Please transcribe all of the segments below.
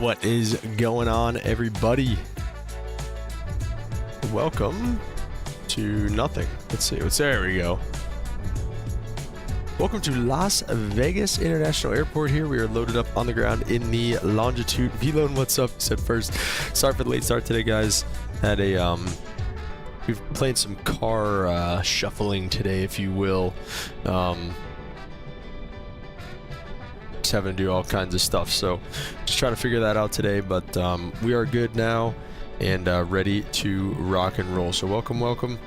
What is going on, everybody? Welcome to nothing. Let's see. There we go. Welcome to Las Vegas International Airport. Here we are loaded up on the ground in the Longitude. V-Lone, what's up? Said first. Sorry for the late start today, guys. Had a we've played some car shuffling today, if you will. Just having to do all kinds of stuff, so just trying to figure that out today. But we are good now and ready to rock and roll. So welcome.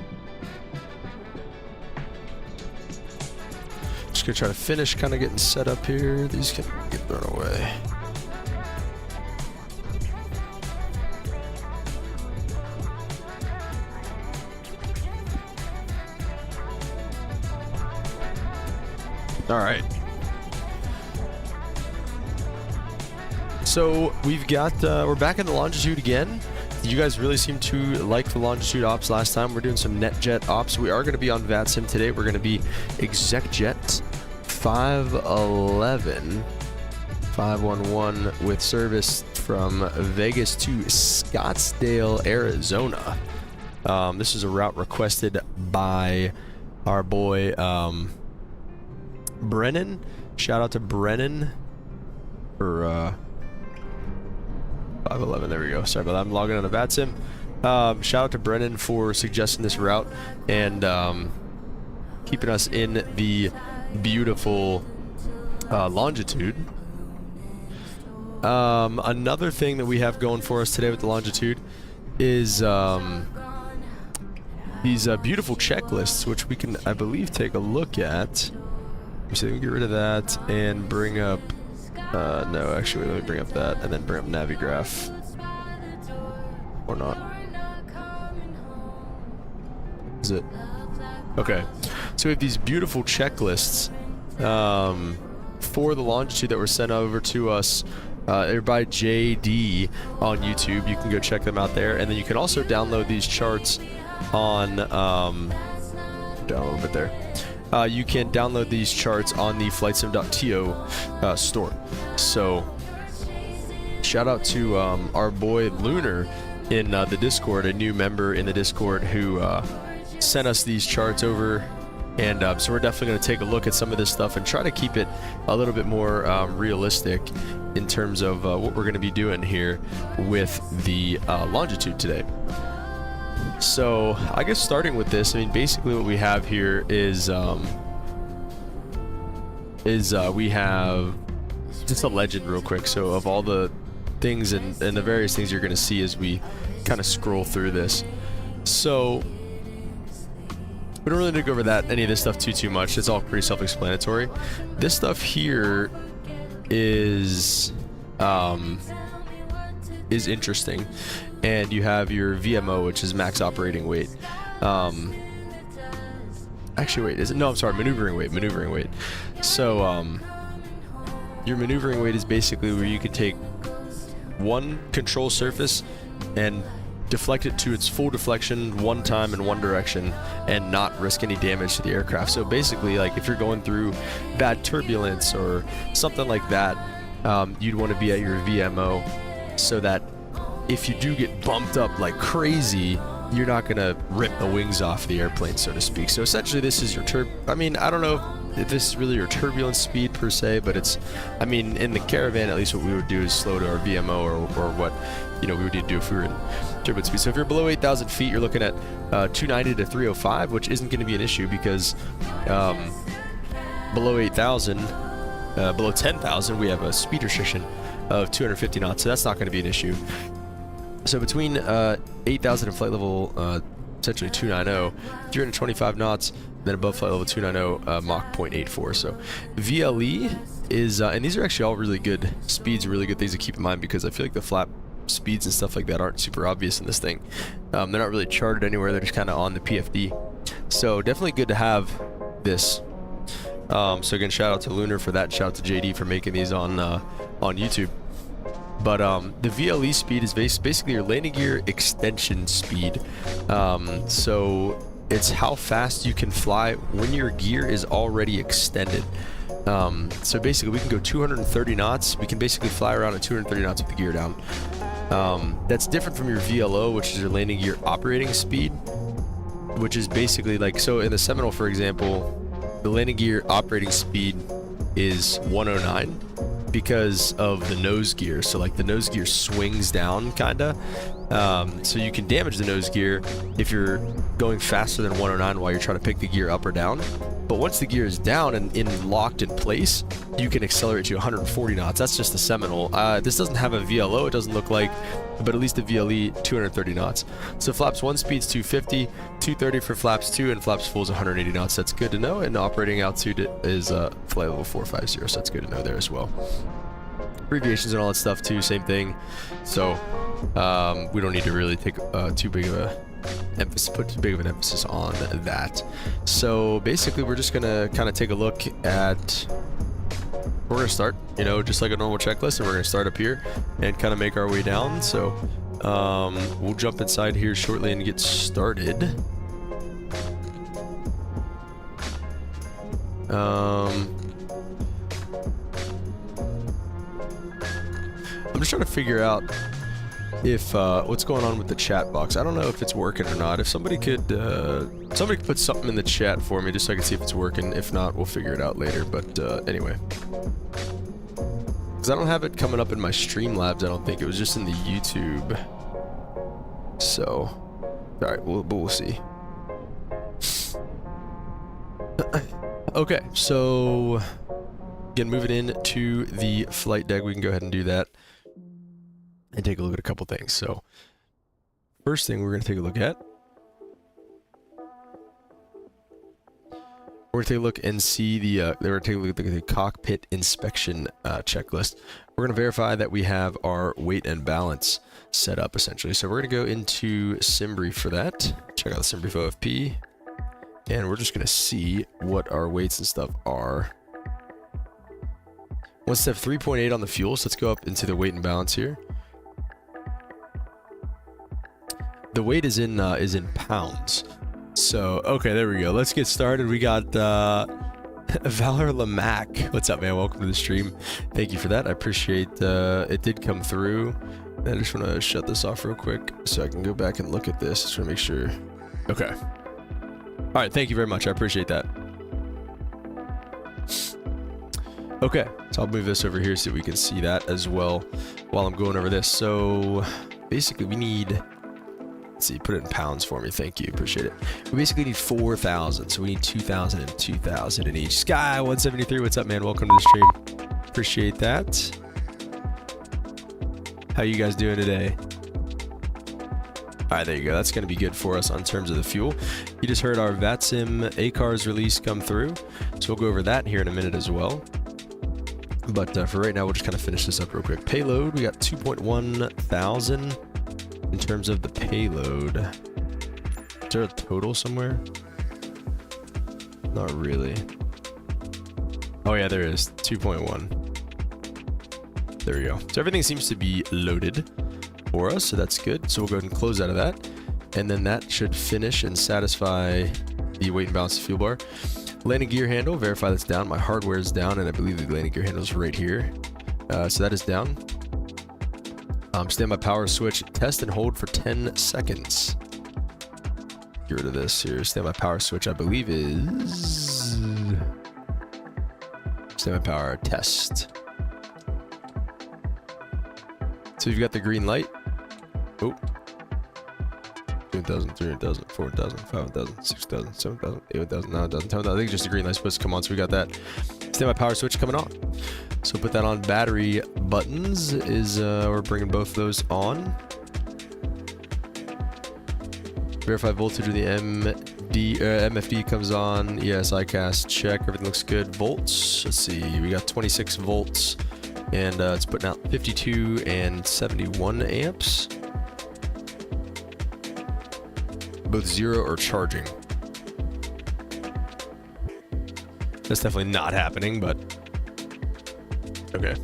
Just gonna try to finish kind of getting set up here. These can get thrown away. All right. So we've got we're back in the Longitude again. You guys really seem to like the Longitude ops last time. We're doing some NetJet ops. We are going to be on VATSIM today. We're going to be ExecJet 511 with service from Vegas to Scottsdale, Arizona. This is a route requested by our boy Brennan. Shout out to Brennan for 511. There we go. Sorry about that. I'm logging on to VATSIM. Shout out to Brennan for suggesting this route and keeping us in the beautiful Longitude. Another thing that we have going for us today with the Longitude is these beautiful checklists, which we can, I believe, take a look at. So we can get rid of that and bring up no, actually, let me bring up that and then bring up Navigraph. Or not. Is it? Okay. So we have these beautiful checklists for the Longitude that were sent over to us by JD on YouTube. You can go check them out there. And then you can also download these charts on... down a little bit there. You can download these charts on the flightsim.to store. So, shout out to our boy Lunar in the Discord, a new member in the Discord who sent us these charts over. And so we're definitely going to take a look at some of this stuff and try to keep it a little bit more realistic in terms of what we're going to be doing here with the Longitude today. So, I guess starting with this, I mean, basically what we have here is we have just a legend real quick. So, of all the things and the various things you're going to see as we kind of scroll through this. So, we don't really need to go over any of this stuff too much. It's all pretty self-explanatory. This stuff here is interesting. And you have your VMO, which is max operating weight. Actually, wait, is it? No, I'm sorry, maneuvering weight. So, your maneuvering weight is basically where you can take one control surface and deflect it to its full deflection one time in one direction and not risk any damage to the aircraft. So basically, like if you're going through bad turbulence or something like that, you'd want to be at your VMO so that if you do get bumped up like crazy, you're not gonna rip the wings off the airplane, so to speak. So essentially, this is your I mean, I don't know if this is really your turbulence speed per se, but it's, I mean, in the Caravan, at least what we would do is slow to our VMO or what, you know, we would need to do if we were in turbulence speed. So if you're below 8,000 feet, you're looking at 290 to 305, which isn't going to be an issue because below 8,000, below 10,000, we have a speed restriction of 250 knots, so that's not going to be an issue. So between 8,000 and flight level essentially 290, 325 knots, then above flight level 290, Mach 0.84. So VLE is, and these are actually all really good speeds, really good things to keep in mind because I feel like the flap speeds and stuff like that aren't super obvious in this thing. They're not really charted anywhere, they're just kind of on the PFD. So definitely good to have this. So again, shout out to Lunar for that, shout out to JD for making these on YouTube. But the VLE speed is basically your landing gear extension speed. So it's how fast you can fly when your gear is already extended. So basically we can go 230 knots. We can basically fly around at 230 knots with the gear down. That's different from your VLO, which is your landing gear operating speed, which is basically like, so in the Seminole, for example, the landing gear operating speed is 109 because of the nose gear. So like the nose gear swings down kinda. So you can damage the nose gear if you're going faster than 109 while you're trying to pick the gear up or down. But once the gear is down and locked in place, you can accelerate to 140 knots. That's just the Seminole. This doesn't have a VLO, it doesn't look like, but at least the VLE, 230 knots. So flaps 1 speed's 250, 230 for flaps 2, and flaps full is 180 knots. That's good to know. And operating altitude is flight level 450, so that's good to know there as well. Abbreviations and all that stuff too, same thing. So we don't need to really take too big of a an emphasis on that. So basically we're just gonna kind of take a look at, we're gonna start, you know, just like a normal checklist, and we're gonna start up here and kind of make our way down. So we'll jump inside here shortly and get started. I'm just trying to figure out if what's going on with the chat box. I don't know if it's working or not. If somebody could put something in the chat for me just so I can see if it's working. If not, we'll figure it out later. But anyway, because I don't have it coming up in my Streamlabs, I don't think. It was just in the YouTube. So all right, we'll see. Okay, so again, moving into the flight deck, we can go ahead and do that and take a look at a couple things. So first thing we're going to take a look at, we're going to take a look and see the we're going to take a look at the cockpit inspection checklist. We're going to verify that we have our weight and balance set up essentially. So we're going to go into SimBrief for that. Check out the SimBrief OFP, and we're just going to see what our weights and stuff are. Let's have 3.8 on the fuel, so let's go up into the weight and balance here. The weight is in pounds. So okay, there we go. Let's get started. We got Valor Lamac. What's up, man? Welcome to the stream. Thank you for that. I appreciate it did come through. I just want to shut this off real quick so I can go back and look at this. Just want to make sure. Okay. All right. Thank you very much. I appreciate that. Okay, so I'll move this over here so we can see that as well while I'm going over this. So basically we need, let's see, put it in pounds for me. Thank you, appreciate it. We basically need 4,000, so we need 2,000 and 2,000 in each. Sky173, what's up, man? Welcome to the stream. Appreciate that. How you guys doing today? All right, there you go. That's going to be good for us on terms of the fuel. You just heard our VATSIM ACARS release come through, so we'll go over that here in a minute as well. But for right now, we'll just kind of finish this up real quick. Payload, we got 2.1 thousand in terms of the payload. Is there a total somewhere? Not really. Oh yeah, there is. 2.1. There we go. So everything seems to be loaded for us, so that's good. So we'll go ahead and close out of that. And then that should finish and satisfy the weight and balance fuel bar. Landing gear handle, verify that's down. My hardware is down, and I believe the landing gear handle is right here. So that is down. Standby power switch, test and hold for 10 seconds. Get rid of this here. Standby power switch, I believe is... Standby power test. So you've got the green light. Oh. 2,000, 300,000, 4,000, 5,000, 6,000, 7,000, 8,000, 9,000, 10,000. I think just the green light's supposed to come on, so we got that. Standby power switch coming on. So put that on. Battery buttons is, we're bringing both of those on. Verify voltage of the MFD comes on. Yes, ICAS check. Everything looks good. Volts, let's see. We got 26 volts, and it's putting out 52 and 71 amps. Both 0 or charging. That's definitely not happening, but okay.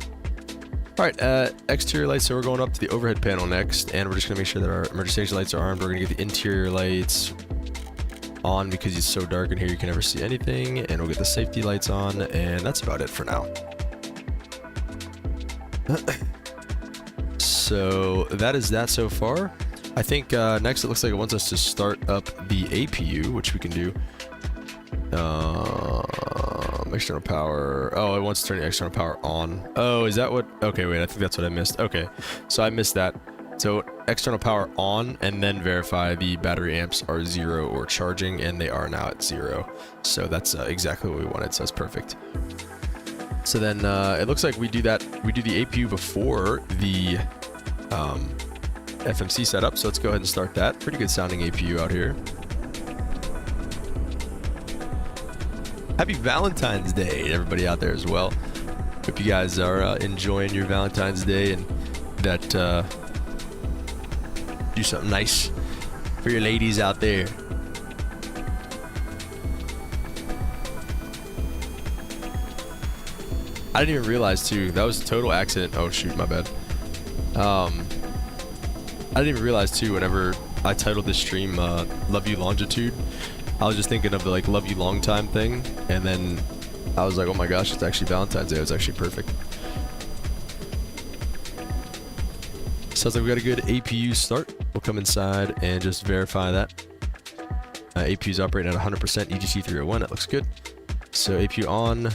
All right, exterior lights. So we're going up to the overhead panel next, and we're just gonna make sure that our emergency lights are armed. We're gonna get the interior lights on because it's so dark in here you can never see anything, and we'll get the safety lights on, and that's about it for now. So that is that so far. I think next it looks like it wants us to start up the APU, which we can do. External power. Oh, it wants to turn the external power on. Oh, is that what? Okay, wait, I think that's what I missed. Okay, so I missed that. So external power on, and then verify the battery amps are 0 or charging, and they are now at 0. So that's exactly what we wanted, so that's perfect. So then it looks like we do that. We do the APU before the FMC setup, so let's go ahead and start that. Pretty good sounding APU out here. Happy Valentine's Day, everybody out there as well. Hope you guys are enjoying your Valentine's Day, and that do something nice for your ladies out there. I didn't even realize too, that was a total accident. Oh shoot, my bad. I didn't even realize too, whenever I titled this stream Love You Longitude, I was just thinking of the like love you long time thing, and then I was like, oh my gosh, it's actually Valentine's Day. It was actually perfect. Sounds like we got a good APU start. We'll come inside and just verify that. APU's operating at 100% EGC 301. That looks good. So APU on.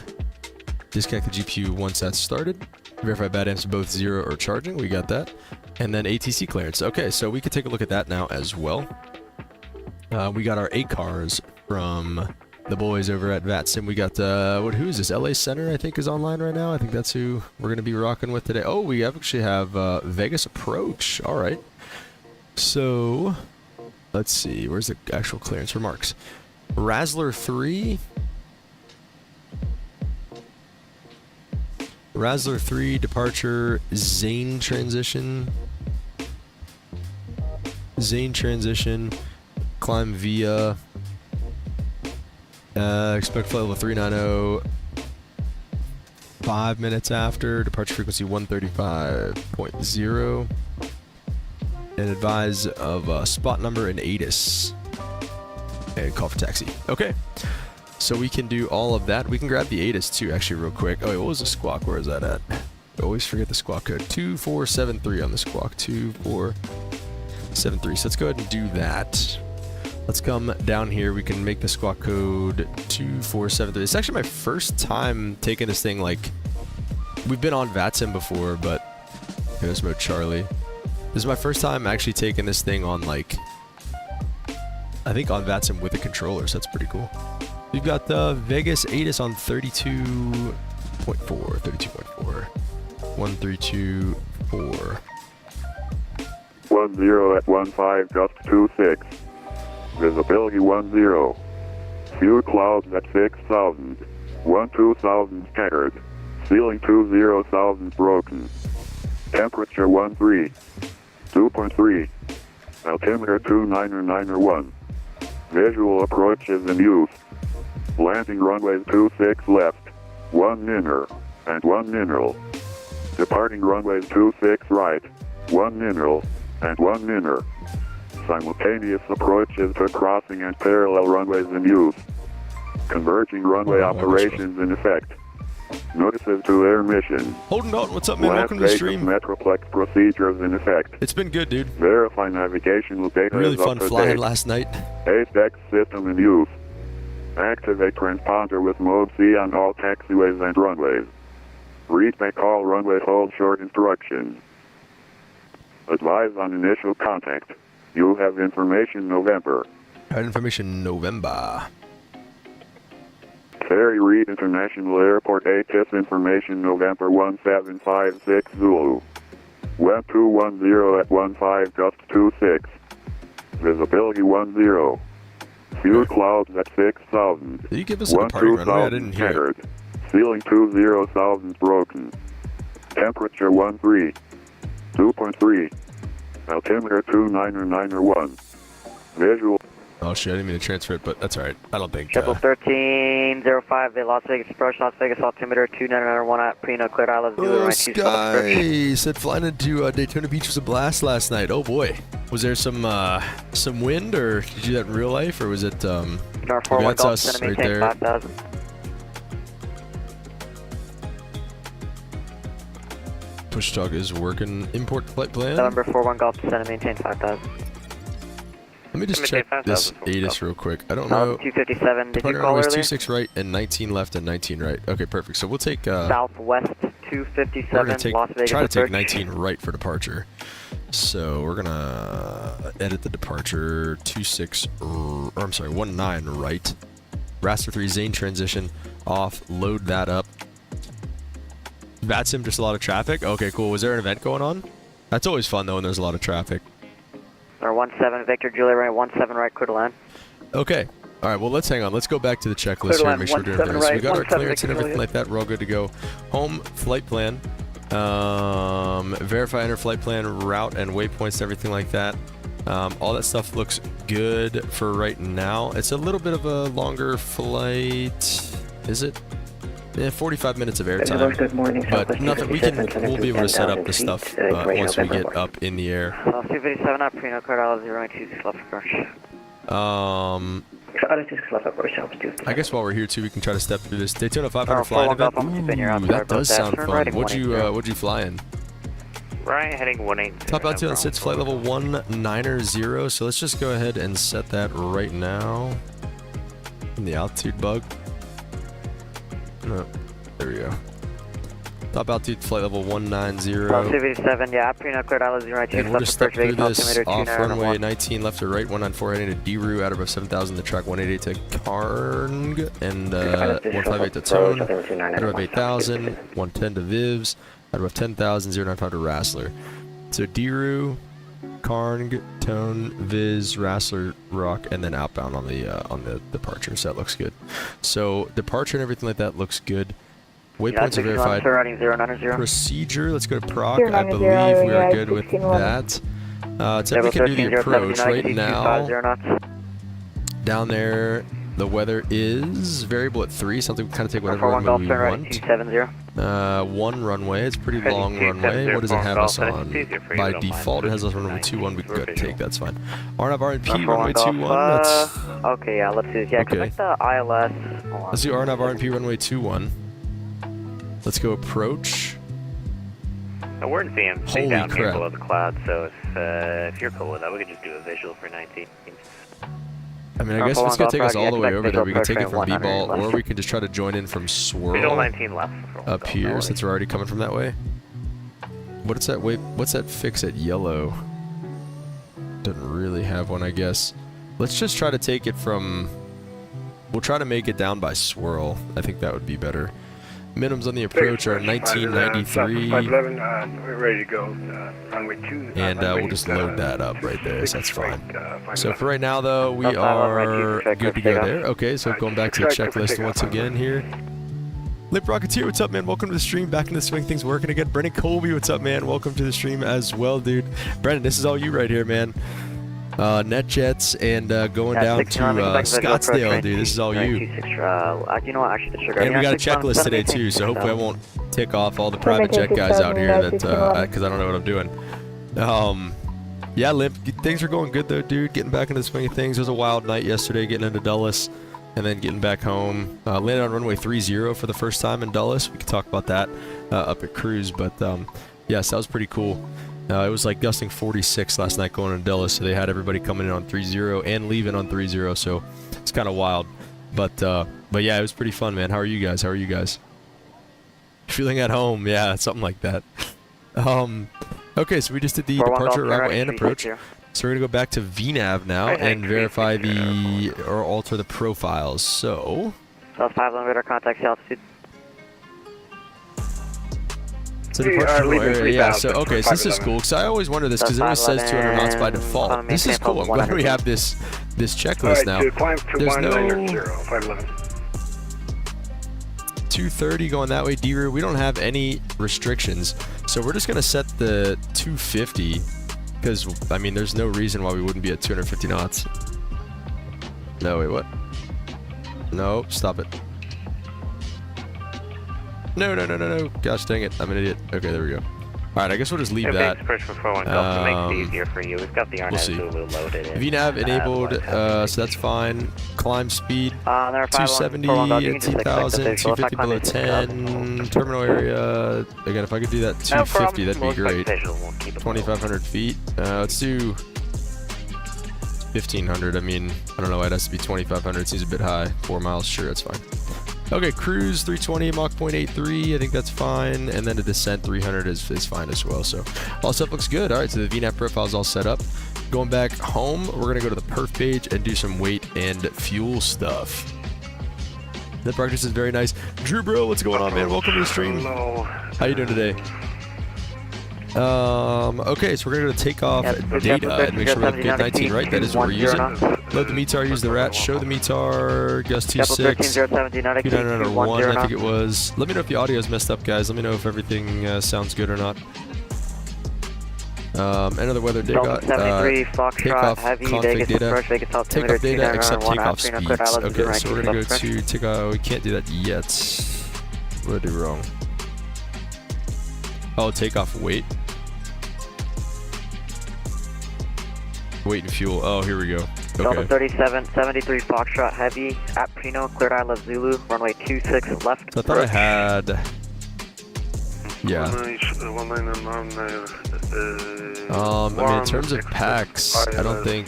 Disconnect the GPU once that's started. Verify bad amps both 0 or charging. We got that. And then ATC clearance. Okay, so we could take a look at that now as well. We got our ACARs from the boys over at VATSIM. We got, who is this? LA Center, I think, is online right now. I think that's who we're going to be rocking with today. Oh, we actually have Vegas Approach. All right. So, let's see. Where's the actual clearance remarks? Razzler 3. Razzler 3 departure. Zane transition. Zane transition. Climb via. Expect flight level 390. 5 minutes after. Departure frequency 135.0. And advise of spot number and ATIS. And call for taxi. Okay. So we can do all of that. We can grab the ATIS too, actually, real quick. Oh, wait, what was the squawk? Where is that at? I always forget the squawk code. 2473 on the squawk. 2473. So let's go ahead and do that. Let's come down here. We can make the squawk code 2473. It's actually my first time taking this thing, like, we've been on VATSIM before, but here's mode Charlie. This is my first time actually taking this thing on, like, I think on VATSIM with a controller, so that's pretty cool. We've got the Vegas ATIS on 32.4, 32.4, 1324. 10 at 15 just 26. Visibility 10. Few clouds at 6,000. 12,000 scattered. Ceiling 20,000 broken. Temperature 13. 2.3. Altimeter 29901. Visual approach is in use. Landing runways 26 left, 1 inner, and 1 mineral. Departing runways 26 right, 1 mineral, and 1 inner. Simultaneous approaches to crossing and parallel runways in use. Converging runway operations in effect. Notices to air mission. Holden Dalton, what's up, man? Welcome to the stream. Metroplex procedures in effect. It's been good, dude. Verify navigational data. Really fun flying last night. ATEX system in use. Activate transponder with mode C on all taxiways and runways. Read back all runway hold short instructions. Advise on initial contact. You have information November. Information November. Ferry Reid International Airport ATIS information November 1756 Zulu. Web 210 at 15 just 26. Visibility 10. Few clouds at 6,000. Did you give us a party runway? I didn't hear it. Ceiling 20,000 broken. Temperature 13. 2.3. Altimeter 29901. Visual. Oh shit, I didn't mean to transfer it, but that's alright. I don't think... Triple 1305, Las Vegas approach, Las Vegas altimeter 2991 at Preno, cleared Island. Oh, Sky said flying into Daytona Beach was a blast last night. Oh boy. Was there some wind, or did you do that in real life, or was it... North 41 that's Gulf, us right right there. 5000. Push talk is working. Import flight plan. November 41 Gulf, descend and maintain 5000. Let me just check this ATIS real quick. I don't know. 257, did you call runways earlier? 26 right and 19 left and 19 right. Okay, perfect. So we'll take... Southwest we're 257, going to Las Vegas try to take approach. 19 right for departure. So we're going to edit the departure 19 right. Raster 3 Zane transition off. Load that up. VATSIM, just a lot of traffic. Okay, cool. Was there an event going on? That's always fun, though, when there's a lot of traffic. Or 17 Victor Julia right, 17 right, clear to land. Okay. All right, well, let's hang on. Let's go back to the checklist here and make sure we're doing everything. Right, so we got our clearance and everything Julia. like that. We're all good to go. Home, flight plan, verify enter flight plan, route and waypoints and everything like that. All that stuff looks good for right now. It's a little bit of a longer flight. Is it? Yeah, 45 minutes of airtime. Good morning, but nothing. We'll be able to set up the stuff once we get up in the air. 257 at Preno, cleared Island 096 left approach. I guess while we're here too, we can try to step through this Daytona 500 flying 41 event. Gulf, I'm keeping your Ooh, outside that does both sound turn fun. right, What'd you fly in? Right, heading 18. Top altitude on SITS flight level 190. So let's just go ahead and set that right now. In the altitude bug. No, there we go. Top altitude flight level 190. 257, yeah, Preno, cleared Island 096 And we'll left just step approach, through Vegas this altimeter off runway 2991. 19 left to right, 194 heading to D-Roo, out above 7,000 to track 188 to Karng, and 158 to Tone, out above 8,000, 110 to Vivs, out above 10,000, 095 to Rassler. So D-Roo, Karng, Tone, Viz, Rassler, Rock, and then outbound on the departure. So that looks good. So departure and everything like that looks good. Waypoints are verified. Riding 090. Procedure, let's go to proc. I believe we are good with that. It said we can do the approach right now. Down there, the weather is variable at 3. Something we kind of take whatever runway we want. 270. One runway. It's a pretty long runway. What does it have us on? By default, it has us on runway 21. We can go ahead and take. That's fine. RNAV RNP runway 21. Let's. Okay, yeah, let's do. Yeah, connect the ILS. Let's do RNAV RNP runway 21. Let's go approach. We're in CM Holy down crap. here below the cloud, so if you're cool with that, we could just do a visual for 19. I mean, I guess it's going to take us all the way over there. We can take it from B-ball, or we can just try to join in from Visual swirl 19 left. up here, since we're already coming from that way. What's that fix at yellow? Doesn't really have one, I guess. Let's just try to take it from... We'll try to make it down by swirl. I think that would be better. Minimums on the approach are 1993. 511, we're ready to go. Runway 2. And we'll just load that up right there, so that's fine. So for right now, though, we are good to go there. Okay, so going back to the checklist once again here. Lip Rocketeer, what's up, man? Welcome to the stream. Back in the swing, things working again. Brendan Colby, what's up, man? Welcome to the stream as well, dude. Brendan, this is all you right here, man. NetJets and going down to Scottsdale, dude. This is all you. You know what? Actually, the sugar. And we got a checklist today too, so hopefully I won't tick off all the private jet guys out here that because I don't know what I'm doing. Yeah, Limp, things are going good though, dude. Getting back into the swing of things. It was a wild night yesterday, getting into Dulles, and then getting back home. Landed on runway 30 for the first time in Dulles. We could talk about that up at Cruise, but yes, that was pretty cool. It was like gusting 46 last night going to Dulles, so they had everybody coming in on 30 and leaving on 30, so it's kind of wild. But yeah, it was pretty fun, man. How are you guys? Feeling at home? Yeah, something like that. Okay, so we just did the departure, arrival, and approach. So we're gonna go back to VNAV now and verify or alter the profiles. So. South 5 radar contact altitude. So departure area, yeah. So okay, so this is cool because I always wonder this because it always says 200 knots by default. This is cool. I'm glad we have this checklist now. There's no 230 going that way, D-Roo. We don't have any restrictions, so we're just gonna set the 250 because I mean there's no reason why we wouldn't be at 250 knots. No, wait, what? No, stop it. No. Gosh dang it, I'm an idiot. Okay, there we go. Alright, I guess we'll just leave that. Expression for one Gulf to make it easier for you. We've got the We'll Arnett see. Zulu loaded in. VNav enabled, so that's fine. Climb speed, There are 270, 2,000, 250 below 10. Terminal area, again, if I could do that 250, that'd be great. 2,500 feet. Let's do 1,500. I mean, I don't know why it has to be 2,500. Seems a bit high. 4 miles, sure, that's fine. Okay, cruise 320, Mach 0.83, I think that's fine, and then the descent 300 is fine as well, so all stuff looks good. Alright, so the VNAV profile is all set up. Going back home, we're going to go to the perf page and do some weight and fuel stuff. The practice is very nice. Drew Bro, what's going on, man? Welcome to the stream. Hello. How you doing today? Okay, so we're going to go to takeoff data and make sure we have good 19, right? That is what we're using. Load the METAR, use the RAT, show the METAR, Gus 26, 2901, I think it was. Let me know if the audio is messed up, guys. Let me know if everything sounds good or not. Enter the weather data, takeoff config data, takeoff data, accept takeoff speeds. Okay, so we're going to go to takeoff, we can't do that yet. What did I do wrong? Oh, takeoff weight. Weight and fuel. Oh, here we go. Delta Okay. 37, 73 Foxtrot Heavy at Prino, cleared Isle of Zulu, runway 26 left. So I thought I had. Yeah. I mean, in terms of packs, I don't think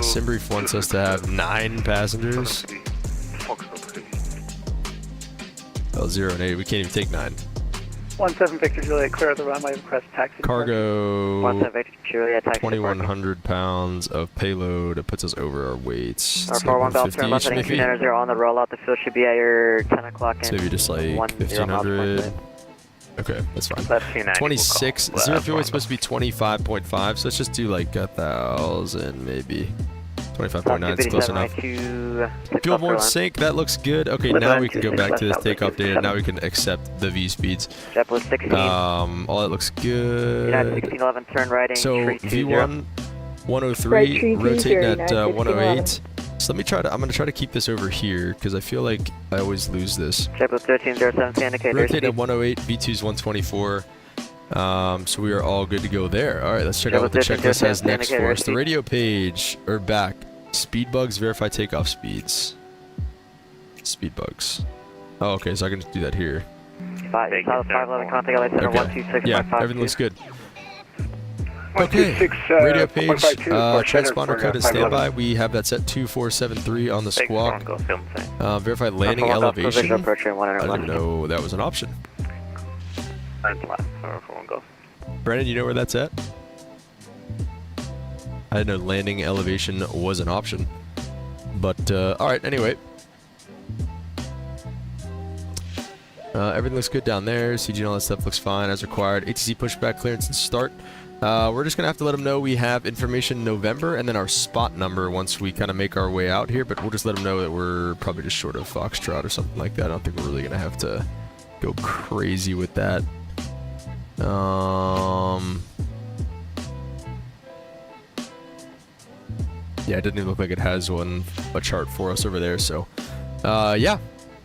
Simbrief wants us to have 9 passengers. Oh, 0 and 8. We can't even take 9. 17 Victor Juliet, clear the runway, request taxi. Cargo. 17 Victor Juliet, taxi. 2,100 pounds of payload. It puts us over our weights. Our It's 41 Golf 50 turn left heading maybe. 290 on the rollout. The fuel should be at your 10 o'clock. So maybe just like 1,500. Okay, that's fine. 26. Zero fuel is supposed to be 25.5, so let's just do like 1,000 maybe. 25.9 is close enough. Fuel board sync, that looks good. Okay, now we can go back to this takeoff data. Now we can accept the V speeds. JetBlue 16. All that looks good. United 1611, turn right. So V1 103, rotating at 108. So let me try to. I'm gonna try to keep this over here because I feel like I always lose this. JetBlue 1307, indicate Rotate at 108. V2's 124. So we are all good to go there. All right, let's check out what the checklist has next for us. The radio page, or back. Speed bugs, verify takeoff speeds. Speed bugs. Oh, okay, so I can just do that here. 511, contact LA Center 126. Yeah, everything looks good. Okay, radio page, transponder code is standby. We have that set 2473 on the squawk. Verify landing elevation. I didn't even know that was an option. Brandon, you know where that's at? I didn't know landing elevation was an option. But, alright, anyway. Everything looks good down there. CG and all that stuff looks fine as required. ATC pushback clearance and start. We're just going to have to let them know we have information November and then our spot number once we kind of make our way out here. But we'll just let them know that we're probably just short of Foxtrot or something like that. I don't think we're really going to have to go crazy with that. Yeah, it doesn't even look like it has a chart for us over there. So, yeah,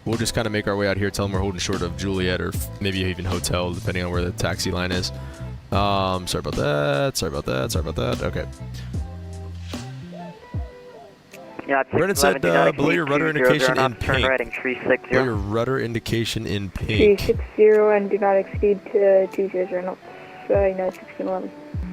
we'll just kind of make our way out here. Tell them we're holding short of Juliet or maybe even Hotel, depending on where the taxi line is. Sorry about that. Sorry about that. Sorry about that. Okay. Brennan said below your rudder indication in pink. Below your rudder indication in pink. 360 and do not exceed to 200 knots. United 1611.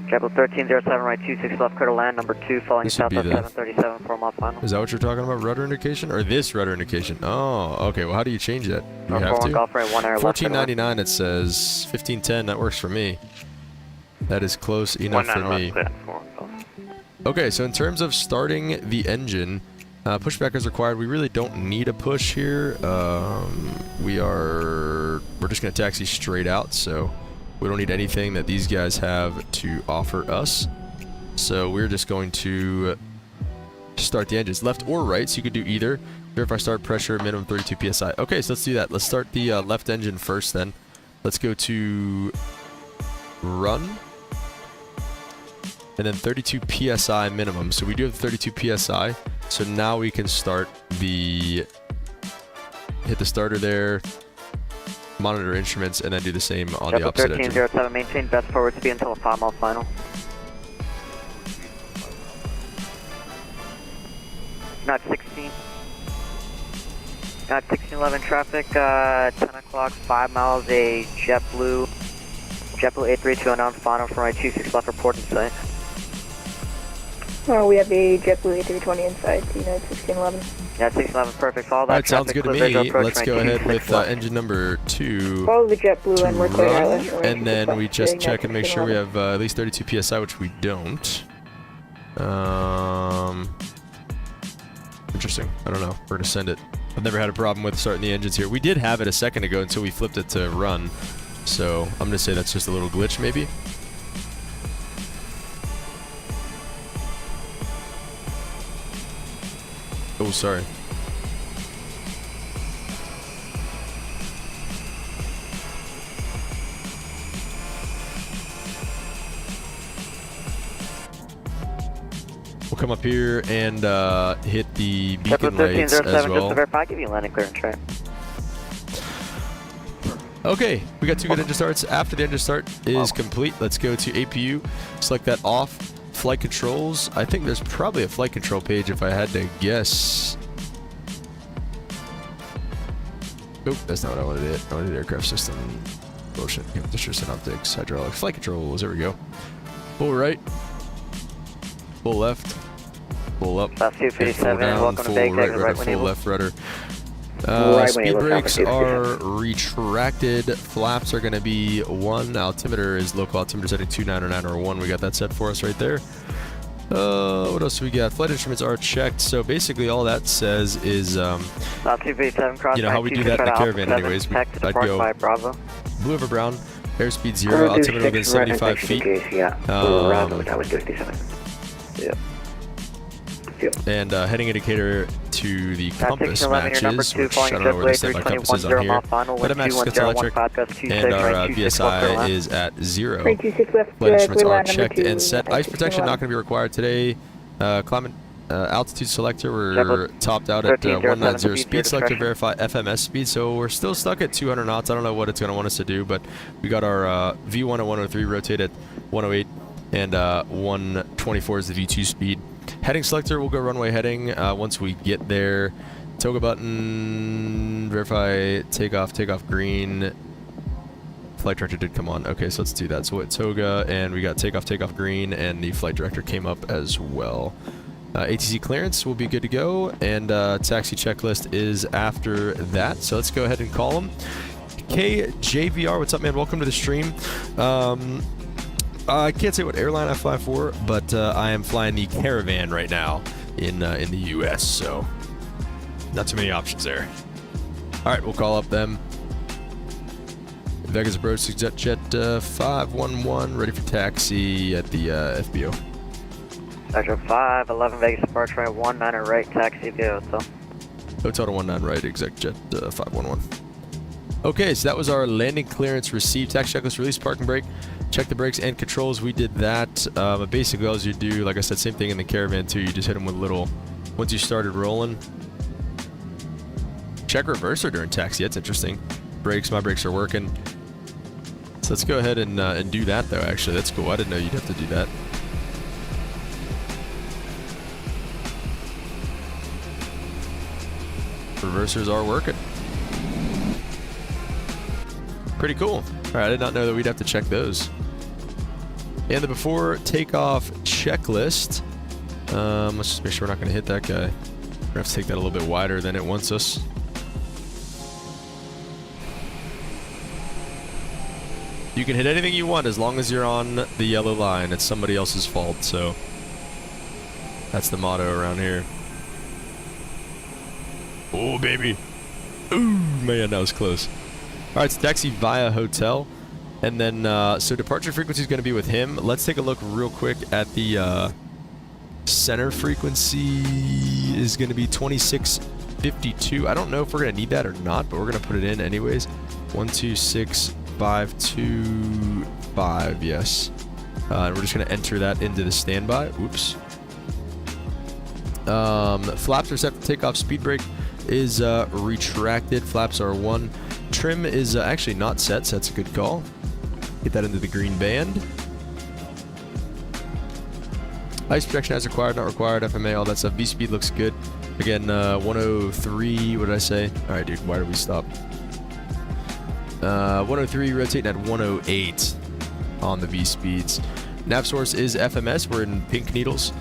JetBlue 1307, right 26 left, clear to land, number 2, following south of 737, 4 mile final. Is that what you're talking about, rudder indication? Or this rudder indication? Oh, okay, well how do you change that? Do you have to? 1499 it says, 1510, that works for me. That is close enough for me. Okay, so in terms of starting the engine, pushback is required. We really don't need a push here. We're just going to taxi straight out, so we don't need anything that these guys have to offer us. So we're just going to start the engines, left or right, so you could do either. Verify start pressure, minimum 32 psi. Okay, so let's do that. Let's start the left engine first then. Let's go to run. and then 32 psi minimum. So we do have 32 psi. So now we can start the hit the starter there, monitor instruments, and then do the same on the opposite engine. 1307, maintain best forward speed until a 5-mile final. Not 16. Not 1611 traffic, 10 o'clock, 5 miles, a JetBlue 832 announced final from my 26 left report in sight. We have a JetBlue A320 inside, United 1611. Yeah, 1611, perfect. Follow that Alright, sounds traffic, good to clear visual me. approach Let's my go ahead 26 with left. engine number 2 Follow the JetBlue to and we're clear run, ILS. and then we just check and make sure we have at least 32 psi, which we don't. Interesting. I don't know. We're gonna send it. I've never had a problem with starting the engines here. We did have it a second ago until we flipped it to run. So I'm gonna say that's just a little glitch, maybe. Oh, sorry. We'll come up here and hit the beacon lights as just to well. verify, give you landing clearance, right? Okay, we got 2 good engine starts. After the engine start is complete, let's go to APU, select that off, flight controls. I think there's probably a flight control page if I had to guess. Nope, that's not what I wanted. I wanted aircraft system, motion, distribution optics, hydraulic, flight controls. There we go. Full right, full left, full up, That's and full 257, down, welcome to full Bacon, right right rudder, when full able. left rudder. Right when Speed able, brakes traffic are retracted. Flaps are going to be 1. Altimeter is local altimeter setting 2909 or 1. We got that set for us right there. What else do we got? Flight instruments are checked. So basically all that says is, you know how we do that in the Caravan anyways. I'd go Bravo. blue over brown, airspeed 0, altimeter within 75 feet. Yeah, that was 57. Yeah. And heading indicator to the compass 1611, your number matches, 2, which I following don't know where the JetBlue standby 320, compass is on here. final, But it wind matches gets 21015, electric, gust 26, and our runway 26 left, clear VSI line. is at 0. 326 left, Flight instruments clear are line number checked 2. and set. Ice protection not going to be required today. Climate altitude selector, we're topped out at 190. Speed selector, verify FMS speed. So we're still stuck at 200 knots. I don't know what it's going to want us to do, but we got our V1 at 103, rotate at 108, and 124 is the V2 speed. Heading selector, we'll go runway heading once we get there. Toga button, verify takeoff green. Flight director did come on. Okay, so let's do that. So at toga, and we got takeoff green, and the flight director came up as well. ATC clearance will be good to go, and taxi checklist is after that. So let's go ahead and call them. KJVR, what's up, man? Welcome to the stream. I can't say what airline I fly for, but I am flying the Caravan right now in the U.S., so not too many options there. All right, we'll call up them. Vegas approach, jet 511, ready for taxi at the FBO. Sector 511, Vegas departure, 19 right, taxi via hotel. Hotel to 19 right, exec jet 511. Okay, so that was our landing clearance received. Taxi checklist, release, parking brake, check the brakes and controls. We did that. But basically, all you do, like I said, same thing in the Caravan too. You just hit them with a little. Once you started rolling, check reverser during taxi. That's interesting. Brakes, my brakes are working. So let's go ahead and do that though. Actually, that's cool. I didn't know you'd have to do that. Reversers are working. Pretty cool. All right, I did not know that we'd have to check those. And the before takeoff checklist. Let's just make sure we're not going to hit that guy. We're going to have to take that a little bit wider than it wants us. You can hit anything you want as long as you're on the yellow line. It's somebody else's fault, so that's the motto around here. Oh, baby. Ooh, man, that was close. All right, so taxi via hotel. And then, so departure frequency is going to be with him. Let's take a look real quick at the center frequency is going to be 2652. I don't know if we're going to need that or not, but we're going to put it in anyways. 126.525, yes. And we're just going to enter that into the standby. Oops. Flaps are set for takeoff. Speed brake is retracted. Flaps are 1. Trim is actually not set, so that's a good call. Get that into the green band. Ice protection as required, not required. FMA, all that stuff. V-speed looks good. Again, 103, what did I say? Alright, dude, why did we stop? 103, rotating at 108 on the V-speeds. Nav source is FMS, we're in pink needles.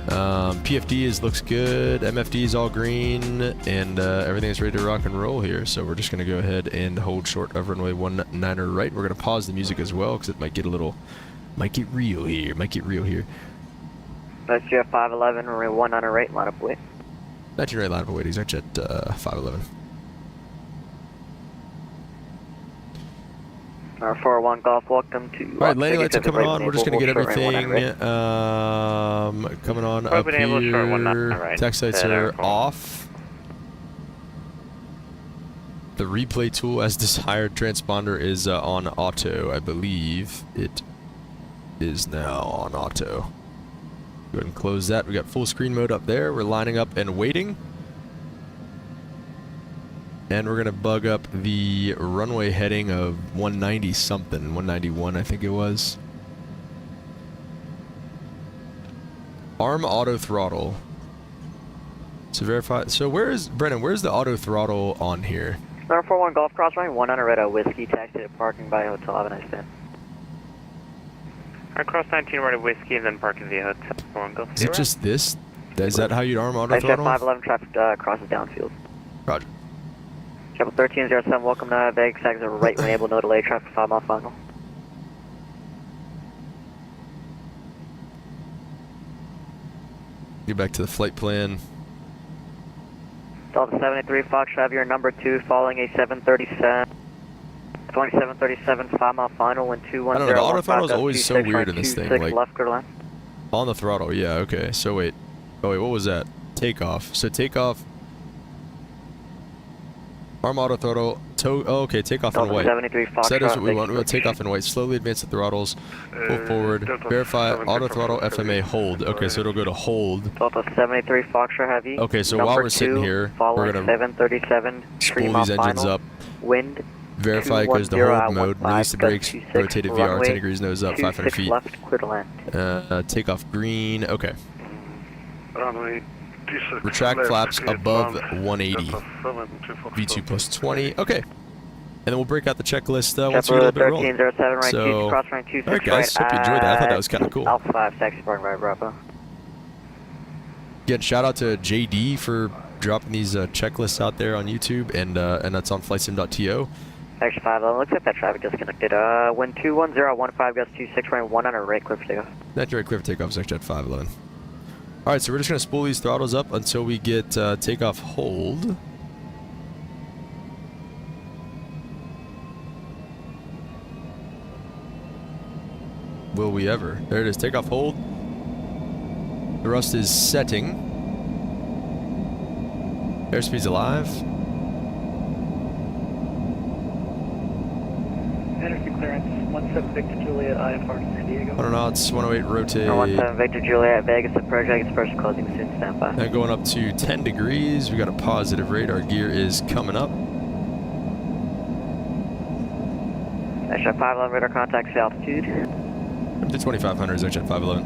PFD looks good, MFD is all green, and everything is ready to rock and roll here. So we're just going to go ahead and hold short of runway 19er right. We're going to pause the music as well, because it might get real here, That's Jet 511, runway 19er right, line up wait. 19 right line up wait, exact Jet 511. R41 Golf, welcome to... Alright, landing lights are coming on. We're just going to get everything coming on up here. Taxi lights are off. The replay tool as desired transponder is on auto. I believe it is now on auto. Go ahead and close that. We got full screen mode up there. We're lining up and waiting. And we're going to bug up the runway heading of 190 something, 191 I think it was. Arm auto throttle. So verify. So where's the auto throttle on here? Number 41 Golf Cross runway 19 red whiskey, taxi to parking by hotel. Have a nice day. I cross 19 right of whiskey and then parking the hotel. 41 Golf. Is it just this? Is that how you'd arm auto Nice Jet throttle? 511 traffic crosses downfield. Roger. Triple 1307, welcome to Vegas, exit right when able, no delay, traffic 5 mile final. Get back to the flight plan. Delta 73 Fox, have your number 2 following a 737. 2737, 5 mile final, wind 210. I don't know, the auto throttle is always so weird in this thing. Like, left, clear line. on the throttle, yeah, okay. So wait. Oh wait, what was that? Takeoff. So takeoff. Arm auto throttle. Oh, okay, takeoff in white. 73 Fox, So that is what we want. We'll take off in white. Slowly advance the throttles. Pull forward. Verify auto throttle FMA hold. Okay, so it'll go to hold. Delta 73 Fox, have you. Okay, so while we're sitting here, we're gonna 737, spool these engines up. Wind. Verify it goes to hold mode. Release the brakes. Rotated VR 10 degrees nose up 500 feet. Left, clear to land. Takeoff green. Okay. Runway Retract flaps above 180. V2 plus 20. Okay. And then we'll break out the checklist once we get a little bit rolling. 1307 right, So, cross runway 26 alright guys, hope you enjoyed that. I thought that was kind of cool. Alpha 5, taxi parking by Bravo. Again, shout out to JD for dropping these checklists out there on YouTube, and that's on flightsim.to. Taxi 511, looks like that traffic disconnected. Wind 21015, gust 26, runway 19 right, clear for takeoff. That's right, clear for takeoff, section at 511. Alright, so we're just going to spool these throttles up until we get takeoff hold. Will we ever? There it is, takeoff hold. The rust is setting. Airspeed's alive. Energy clearance, 17 Victor Juliet, IFR San Diego. 100 knots, 108 rotate. 17 Victor Juliet, Vegas approach, express closing soon, stand by. Now going up to 10 degrees, we got a positive rate. Our gear is coming up. Extra 511 radar contacts altitude. Up to 2500, Extra 511.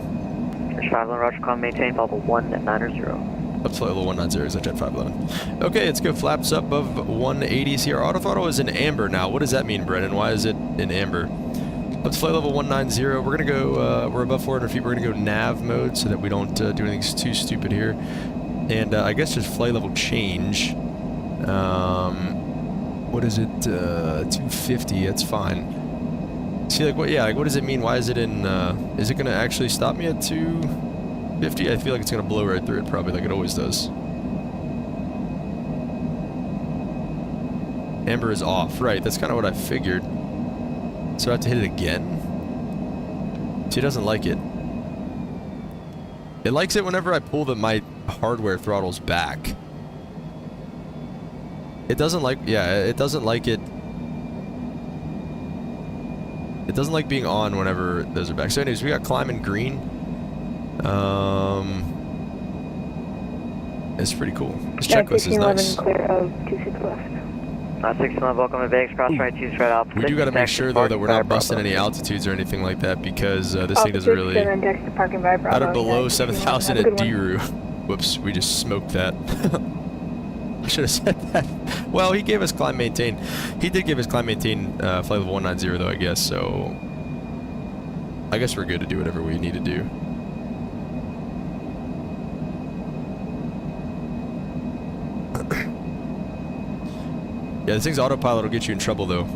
Extra 511 Roger, call maintain level 190. Up to level 190, Jet 511. Okay, let's go flaps up of 180s here. Auto throttle is in amber now. What does that mean, Brennan? Why is it in amber? Up to flight level 190. We're going to go, we're above 400 feet. We're going to go nav mode so that we don't do anything too stupid here. And I guess just flight level change. What is it? 250. That's fine. See, like, what? Yeah, like, what does it mean? Why is it in, is it going to actually stop me at 250? I feel like it's going to blow right through it, probably, like it always does. Amber is off. Right, that's kind of what I figured. So I have to hit it again? She doesn't like it. It likes it whenever I pull my hardware throttles back. It doesn't like, yeah, it doesn't like it It doesn't like being on whenever those are back. So anyways, we got climb in green. It's pretty cool. This checklist is nice. clear of 26 left. 611, welcome to Vegas, cross right 2 straight out. We do got to make sure though that we're not busting any altitudes or anything like that because this thing doesn't really. Out of below 7,000 at D-Roo. Whoops, we just smoked that. I should have said that. Well, he gave us climb maintain. He did give us climb maintain flight level 190 though, I guess. So I guess we're good to do whatever we need to do. Yeah, this thing's autopilot will get you in trouble though.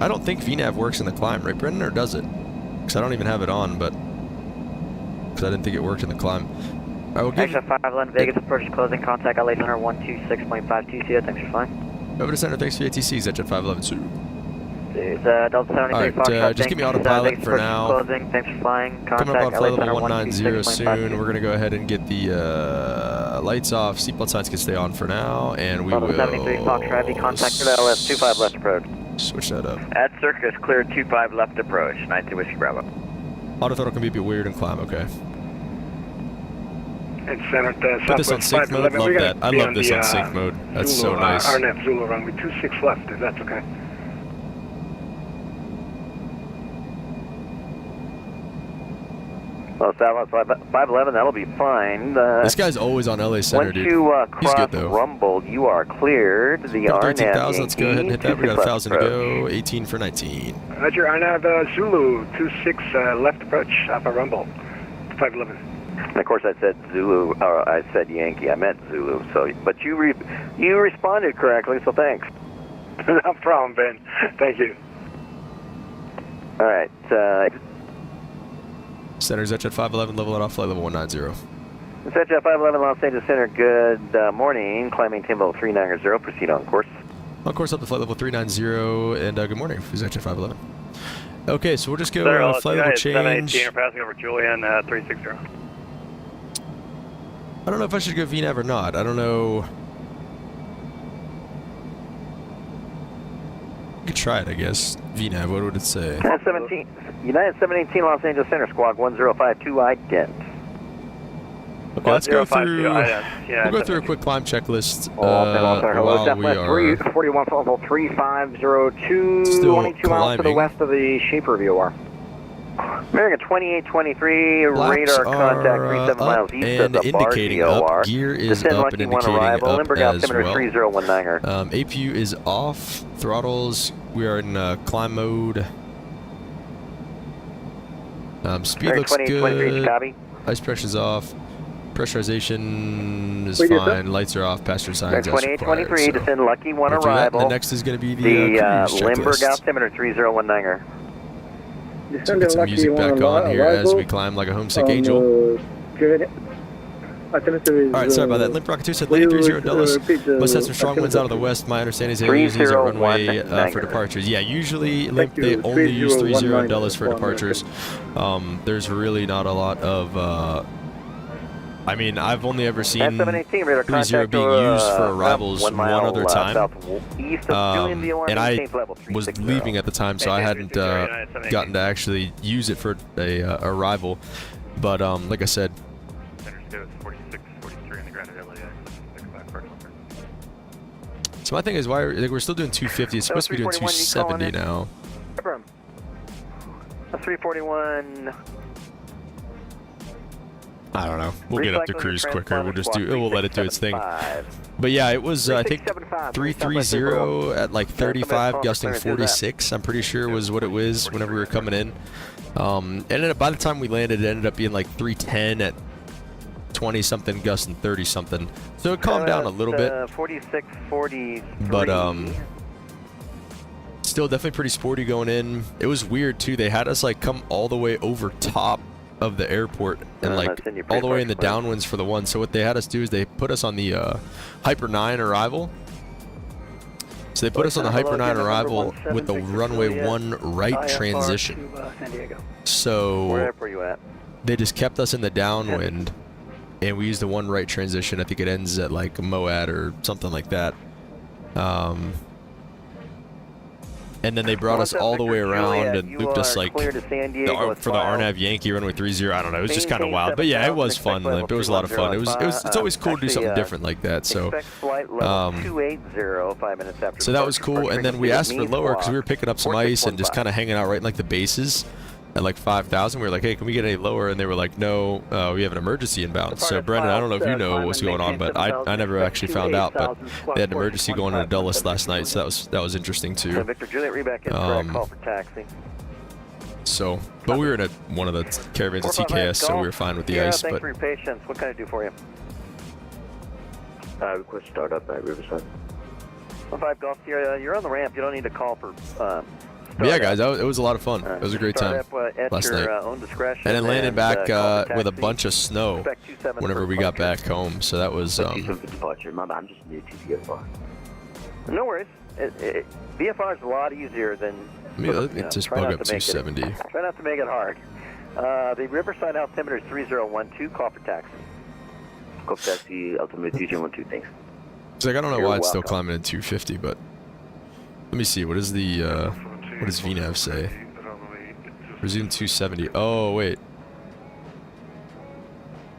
I don't think VNAV works in the climb, right, Brendan, or does it? Because I don't even have it on, but because I didn't think it worked in the climb. I will give. Extra 511 Vegas approach closing contact LA Center 126.5 TCO. Thanks for flying. Over to center. Thanks for the ATCs. At 511. Sir. There's Delta 73 Alright, just give me autopilot for now. Closing. Thanks for flying. Coming up on Contact flight LA Center level 190 soon. 126.5. We're gonna go ahead and get the lights off. Seatbelt signs can stay on for now, and we Delta will. 73 Fox Heavy. Contact LS 25 left approach. Switch that up. At circus, clear 25 left approach, 92 Whiskey Bravo. Autothrottle can be a bit weird and climb. Okay. And center Put this on sync mode. Love that. I love this on sync mode. That's so nice. RNF Zulu runway 26 left, if that's okay. Well, Southwest 511, that'll be fine. This guy's always on LA Center, Once dude. you He's cross good, though. Rumble, you are cleared. The RNAV 13,000. Let's go ahead and hit that. We got 1,000 to go. approach. 18 for 19. Roger, RNAV Zulu 26 left approach, Alpha Rumble 511. And of course, I said Zulu, or I said Yankee. I meant Zulu. So, but you responded correctly, so thanks. No problem, Ben. Thank you. All right. Center's at 511. Level it off. Flight level 190. Set 511 Los Angeles Center. Good morning. Climbing tempo 390. Proceed on course. On course up to flight level 390. And good morning. Who's at 511? Okay, so we'll just go flight level change. You're passing over Julian 360. I don't know if I should go VNAV or not. I don't know. You could try it, I guess. VNAV, what would it say? United 718 Los Angeles Center, squawk 1052 ident. Okay, let's go through. Yeah, We'll go through a quick climb checklist Hello, while we are 41 level 3502, still 22 miles to the climbing. west of the shape review are. American 2823, Flaps radar contact are 37 miles up east and of the bar indicating GOR. up. Gear is Descend up Lucky and 1 indicating arrival, up Limburg as altimeter well. 3019er. APU is off. Throttles, we are in climb mode. Speed looks good. Copy. Ice pressure's off. Pressurization is fine. Lights are off. Passenger signs as required. 2823, So descend Lucky 1 we'll do that, and arrival. the next is going to be the cruise Limburg checklist. altimeter 3019er. So get some music back on here as we climb like a homesick angel. Alright, sorry about that. Limp Rocket 2 said landing 30 Dulles. Must have some strong winds out of the west. My understanding is they only use these at runway for departures. Yeah, usually Limp, they only use 30 Dulles for departures. There's really not a lot of... I mean, I've only ever seen 30 being used for arrivals one other time. And I was leaving at the time, so I hadn't gotten to actually use it for a arrival. But like I said, so my thing is, why we're still doing 250? It's supposed to be doing 270 now. 341. I don't know. We'll get up to cruise quicker. We'll just we'll let it do its thing. But yeah, it was I think 330 at like 35, gusting 46. I'm pretty sure was what it was whenever we were coming in. And then by the time we landed, it ended up being like 310 at 20 something, gusting 30 something. So it calmed down a little bit. 46, 43. But still definitely pretty sporty going in. It was weird too. They had us like come all the way over top of the airport and like all the way in the downwinds for the one. So what they had us do is they put us on the Hyper 9 arrival. So they put us on the Hyper 9 arrival with the runway 1 right transition. So they just kept us in the downwind and we used the 1 right transition. I think it ends at like Moad or something like that. and then they brought us all the way around and looped us like clear to San Diego for the RNAV Yankee runway 30. I don't know. It was just kind of wild, but yeah, it was fun. It was a lot of fun. It's always cool to do something different like that. So, flight level 280, 5 minutes after so that was cool. And then we asked for lower because we were picking up some ice and just kind of hanging out right in like the bases at like 5,000. We were like, hey, can we get any lower? And they were like, no, we have an emergency inbound. So Brendan, I don't know if you know what's going on, but I never actually found out. But they had an emergency going into Dulles last night, so that was interesting too. Victor Juliet, reback in correct, call for taxi. So, but we were in one of the caravans at TKS, so we were fine with the ice. Thanks But for your patience. What can I do for you? Request startup at Riverside. 5 Golf Sierra, you're on the ramp. You don't need to call for. Yeah, guys, it was a lot of fun. It was a great time last night. Own discretion and then landed back with a bunch of snow whenever we got back home. So that was. Departure. I'm just new to VFR. No worries. VFR is a lot easier than. Let me just bug up 270. Try not to make it hard. The Riverside altimeter is 3012. Call for taxi. Call for taxi. Altimeter 3012. Thanks. It's like I don't know why it's still climbing at 250, but let me see. What does the what does VNAV say? Resume 270. Oh wait.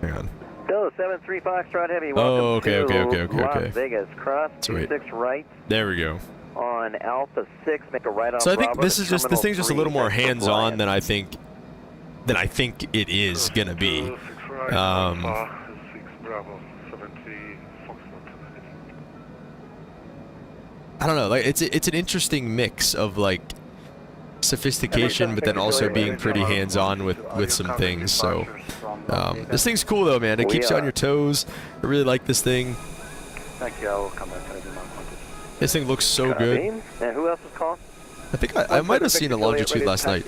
Hang on. Go 73 Foxtrot Heavy. Oh, okay. Las Vegas. Cross 26 right. There we go. On Alpha 6, make a right on. So I think Bravo this thing's just a little more hands-on than I think it is gonna be. I don't know. Like it's an interesting mix of like sophistication, but then also being pretty hands-on with some things. So this thing's cool though, man. It keeps you on your toes. I really like this thing. Thank you. I will come back. This thing looks so good. And who else was calling? I think I might have seen a longitude last night.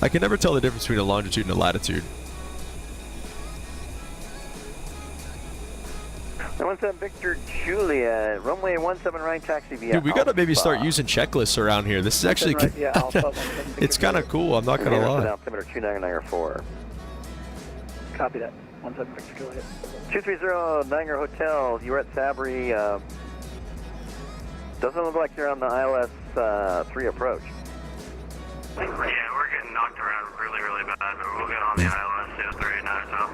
I can never tell the difference between a longitude and a latitude. 17 Victor Julia, runway 17 right, taxi via. Dude, we gotta maybe start using checklists around here. This is actually, it's kind of cool. I'm not gonna lie. Altimeter 2994. Copy that. 17 Victor Julia. 230 Niagara Hotel. You're at Sabri. Doesn't look like you're on the ILS 3 approach. Yeah, we're getting knocked around really bad, but we'll get on the ILS 3 now, so.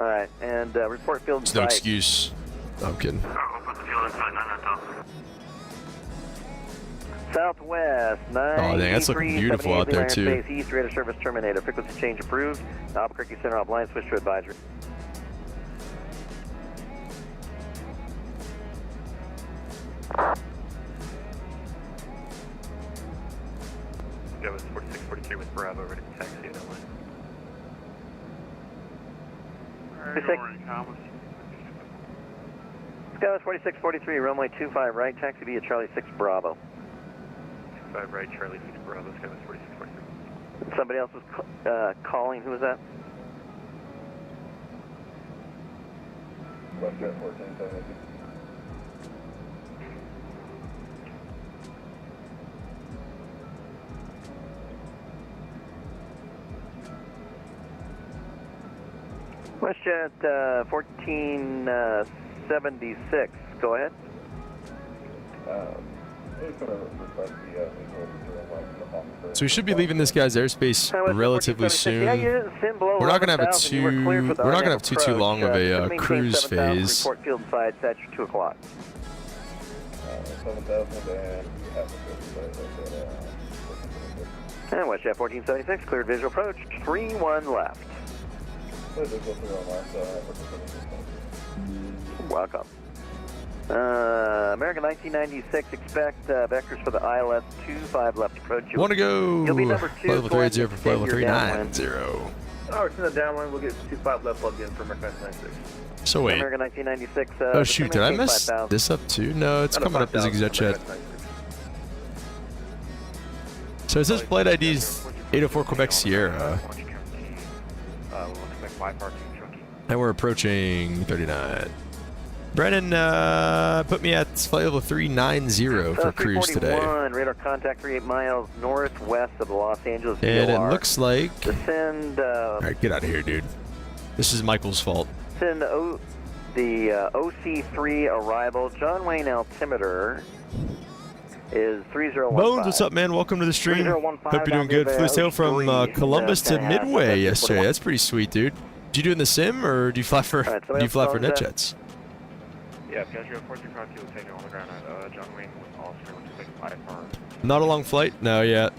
Alright, and report field There's no excuse. No, I'm kidding. We'll put the field inside 9 Southwest, 9. Oh, dang, that's looking beautiful out there, too. East, radar service terminated. Frequency change approved. Albuquerque Center off line, switch to advisory. That was 4643 with Bravo, ready to taxi at Airline. Skywest 4643, runway 25 right, taxi via Charlie 6 Bravo. 25 right, Charlie 6 Bravo, Skywest 4643. Somebody else was calling, who was that? WestJet 1470. WestJet 1476, go ahead. So we should be leaving this guy's airspace relatively soon. We're not gonna have too long of a cruise phase. Report field side, set 2 o'clock. 7,000 And WestJet 1476, cleared visual approach, 3-1 left. Welcome. American 1996, expect vectors for the ILS 25 left approach. Want to go? You'll be number 2. Level 30 for level 390. Oh, it's in the downwind. We'll get 25 left plugged in for American 1996. So wait. American 1996. Oh shoot, did I mess this up too? No, it's coming up as ExecJet. So it says flight ID's 804 Quebec Sierra. And we're approaching 39. Brennan, put me at flight level 390 for cruise today. Radar contact 38 miles northwest of the Los Angeles And VOR. it looks like... Descend... Alright, get out of here, dude. This is Michael's fault. Send the OC3 arrival. John Wayne altimeter is 3015. Bones, what's up, man? Welcome to the stream. 3015 Hope you're doing good. Flew sail from Columbus to Midway yesterday. That's pretty sweet, dude. Did you do in the sim, or do you fly for NetJets? Yeah, Piaggio 4352 will take you on the ground at John Wayne with all 3125 Not a long flight? No, yeah.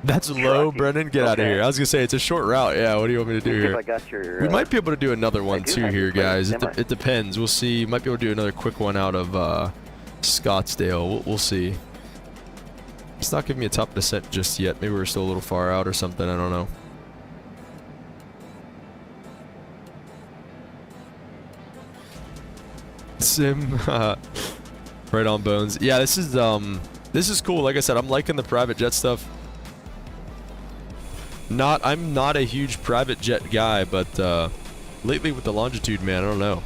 That's low, Brendan. Get out of here. I was gonna say it's a short route. Yeah, what do you want me to do here? I got your, we might be able to do another one too here, guys. It depends. We'll see. Might be able to do another quick one out of Scottsdale. We'll see. It's not giving me a top descent just yet. Maybe we're still a little far out or something. I don't know. Sim, right on, Bones. Yeah, this is cool. Like I said, I'm liking the private jet stuff. I'm not a huge private jet guy, but lately with the Longitude, man, I don't know.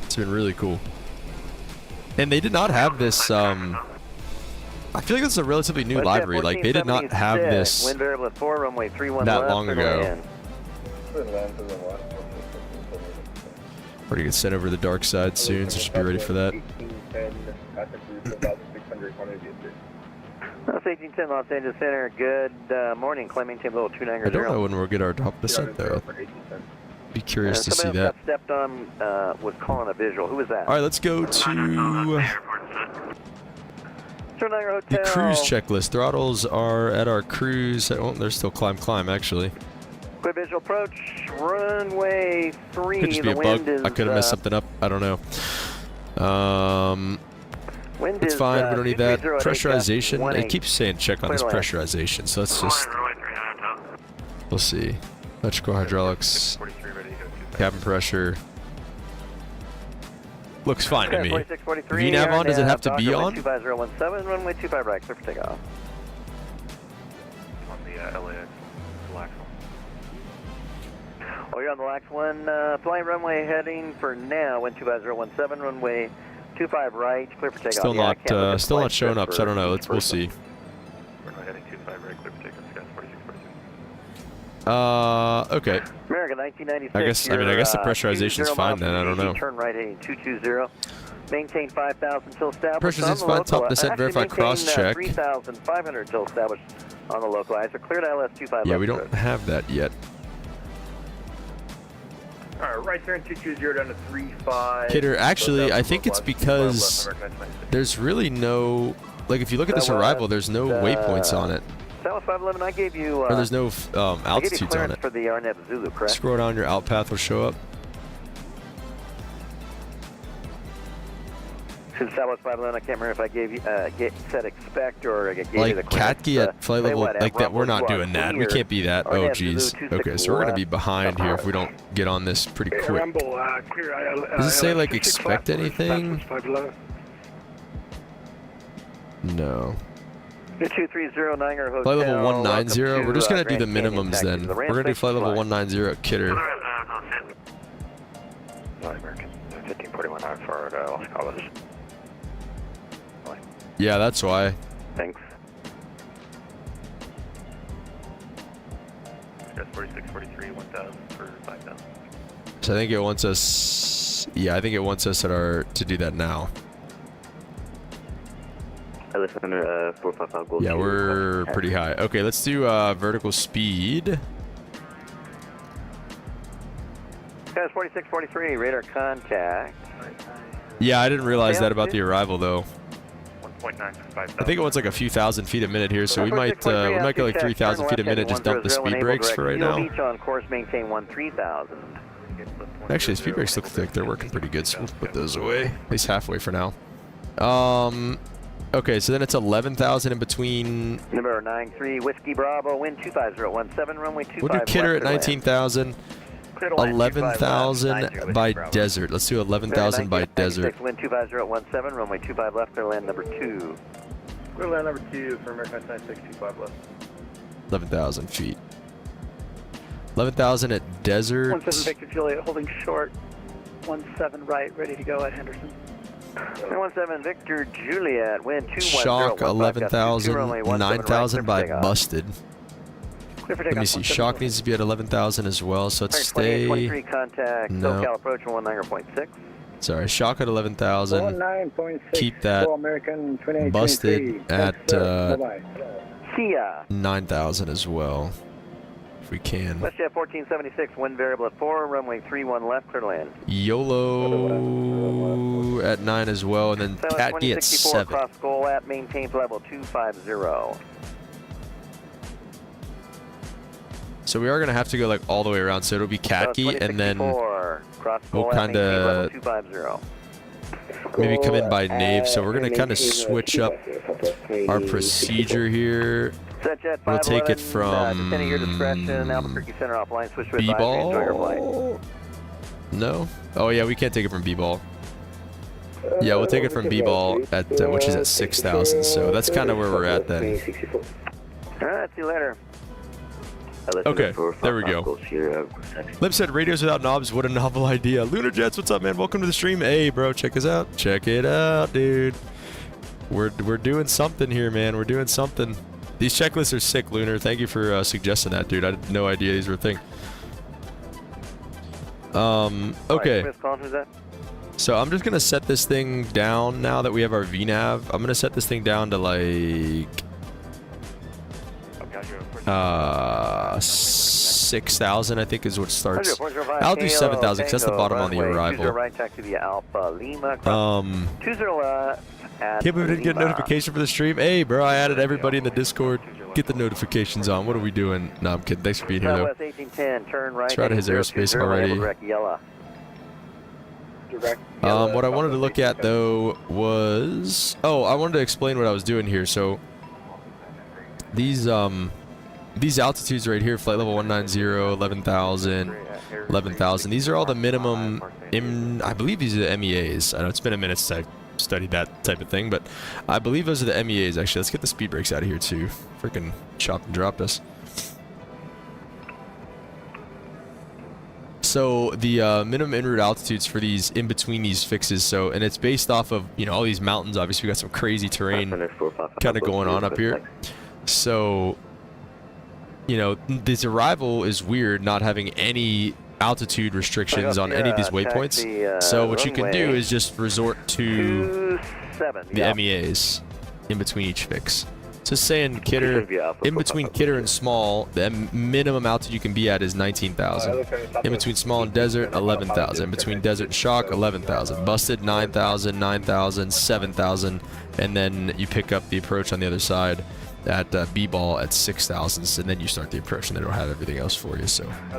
It's been really cool. And they did not have this. I feel like this is a relatively new library. Like they did not have this that long ago. Already get sent over to the dark side soon, so should be ready for that. 1810 Los Angeles Center, good morning, claiming team level 290. I don't know when we'll get our top descent though. Be curious to see that. Got stepped on, was calling a visual. Who was that? Alright, let's go to the cruise checklist. Throttles are at our cruise. Oh, they're still climb actually. Quick visual approach, runway 3. Could just be a bug. I could have messed something up. I don't know. It's fine. We don't need that. Pressurization. It keeps saying check on this pressurization, so let's just. We'll see. Electrical hydraulics. Cabin pressure. Looks fine to me. VNAV on? Does it have to be on? 25017, runway 25 right, clear for takeoff. on the LAX LAX 1. Oh, you're on the LAX 1, flying runway heading for now, wind 25017, runway 25 right, clear for takeoff. Still not showing up, so I don't know. We'll see. Runway heading 25 right, clear for takeoff, skies 4642. Okay. America 1996. I guess the pressurization is fine then. I don't know. Turn right heading 220. Maintain 5,000 till established. Pressurization fine. Top descent. Verify cross check. 3,500 till established on the localizer. Cleared ILS-25. Yeah, we don't have that yet. Alright, right turn 220 down to 35. Kidder, actually, I think it's because there's really no, like if you look at this arrival, there's no waypoints on it. South 511, I gave you. Or there's no altitudes on it. For the Arnett Zulu, correct? Scroll down, your out path will show up. Since Southwest 511, I can't remember if I gave you said expect or I gave you the Catky at flight level like that. We're not doing that. We can't be that. Oh geez. Okay, so we're gonna be behind here if we don't get on this pretty quick. Does it say like expect anything? No. 2309 Hotel. Flight level 190. We're just gonna do the minimums then. We're gonna do flight level 190 at Kidder. American 1541 out for Los Cabos. Yeah, that's why. Thanks. Skies 4643, 1000 for 5,000. So I think it wants us. Yeah, I think it wants us at our to do that now. Yeah, we're pretty high. Okay, let's do vertical speed. Skies 4643, radar contact. Yeah, I didn't realize that about the arrival though. 1.9 for 5,000. I think it wants like a few thousand feet a minute here, so we might go like 3,000 feet a minute. Just dump the speed brakes for right now. On course, maintain 13,000. Actually, speed brakes look like they're working pretty good, so we'll put those away at least halfway for now. Okay, so then it's 11,000 in between. Number 93 Whiskey Bravo, wind 25017, runway 25. We'll do Kidder at 19,000. 11,000 by desert. Let's do 11,000 by desert. Wind 25017, runway 25 left, clear land number 2. Clear land number 2 for American 9625 left. 11,000 feet. 11,000 at desert. 17 Victor Juliet holding short. 17 right, ready to go at Henderson. 17 Victor Juliet, wind 210. Shock 11,000, 9,000 by busted. Let me see. Shock needs to be at 11,000 as well, so let's stay. 23 contact. No. SoCal approach 190.6. Sorry, shock at 11,000. 9.6. Keep that American 28, busted 23. at Bye-bye. See ya. 9,000 as well, if we can. WestJet 1476, wind variable at 4, runway 31 left, clear to land. YOLO at 9 as well, and then Cat D at 7. Cross goal at maintains level 250. So we are going to have to go like all the way around, so it'll be Cat Key, and then we'll kind of maybe come in by Nave. So we're going to kind of switch up our procedure here. We'll take it from B-ball. No? Oh yeah, we can't take it from B-ball. Yeah, we'll take it from B-ball at which is at 6,000. So that's kind of where we're at then. All right, see you later. Okay, there we go. Lip said radios without knobs, what a novel idea. Lunar Jets, what's up, man? Welcome to the stream. Hey, bro, check us out. Check it out, dude. We're doing something here, man. We're doing something. These checklists are sick, Lunar. Thank you for suggesting that, dude. I had no idea these were a thing. Okay. So I'm just gonna set this thing down now that we have our VNav. I'm gonna set this thing down to like 6,000, I think, is what starts. I'll do 7,000 because that's the bottom on the arrival. Can't believe we didn't get a notification for the stream. Hey, bro, I added everybody in the Discord. Get the notifications on. What are we doing? No, I'm kidding. Thanks for being here, though. It's right at his airspace already. What I wanted to look at, though, was... Oh, I wanted to explain what I was doing here. So, these altitudes right here, flight level 190, 11,000, 11,000. These are all the minimum, I believe these are the MEAs. I know it's been a minute since I studied that type of thing, but I believe those are the MEAs, actually. Let's get the speed brakes out of here, too. Freaking chopped and dropped us. So the minimum en route altitudes for these in between these fixes, so, and it's based off of, you know, all these mountains. Obviously, we got some crazy terrain kind of going on up here. So, you know, this arrival is weird, not having any altitude restrictions on any of these waypoints. So what you can do is just resort to the MEAs in between each fix. So saying Kidder, in between Kidder and Small, the minimum altitude you can be at is 19,000. In between Small and Desert, 11,000. In between Desert and Shock, 11,000. Busted, 9,000, 9,000, 7,000. And then you pick up the approach on the other side at B-ball at 6,000, and then you start the approach, and then it'll have everything else for you. So, so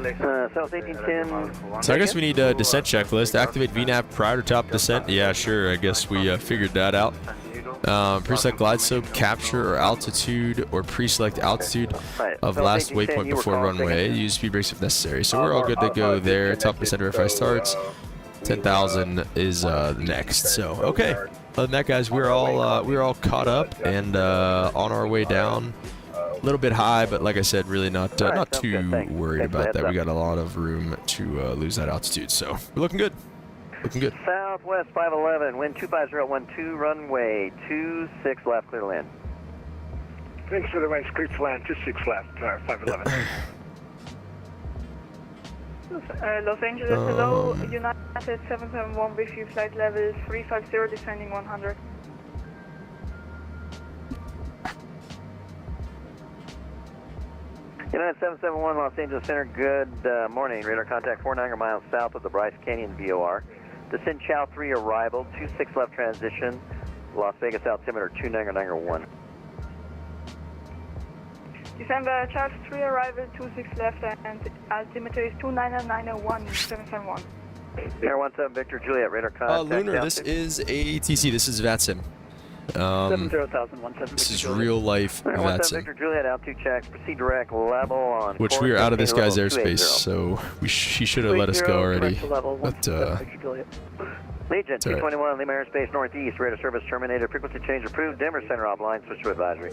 I guess we need a descent checklist. Activate VNav prior to top descent. Yeah, sure. I guess we figured that out. Pre-select glide slope, capture or altitude, or pre-select altitude of last waypoint before runway. Use speed brakes if necessary. So we're all good to go there. Top descent verify starts. 10,000 is next. So okay. Other than that, guys, we're all caught up and on our way down. A little bit high, but like I said, really not too worried about that. We got a lot of room to lose that altitude, so we're looking good. Looking good. Southwest 511, wind 25012, runway 26 left, clear to land. Thanks for the range, clear to land, 26 left, 511. Los Angeles, hello, United 771 with you, flight level 350, descending 100. United 771, Los Angeles Center, good morning. Radar contact 49 miles south of the Bryce Canyon VOR. Descend Chow 3 arrival, 26 left transition, Las Vegas altimeter 29901. December Charles 3 arrival, 26 left, and altimeter is 29901, 771. Air 17 Victor Juliet, radar contact. Lunar, this is ATC, this is VATSIM. 70,017. This is real life Air 17 VATSIM. Victor Juliet, altitude checks, proceed direct level on. Which we are out of this guy's airspace, so he should have let us go already. But Legion 221, Lima airspace northeast, radar service terminated, frequency change approved, Denver center offline, switch to advisory.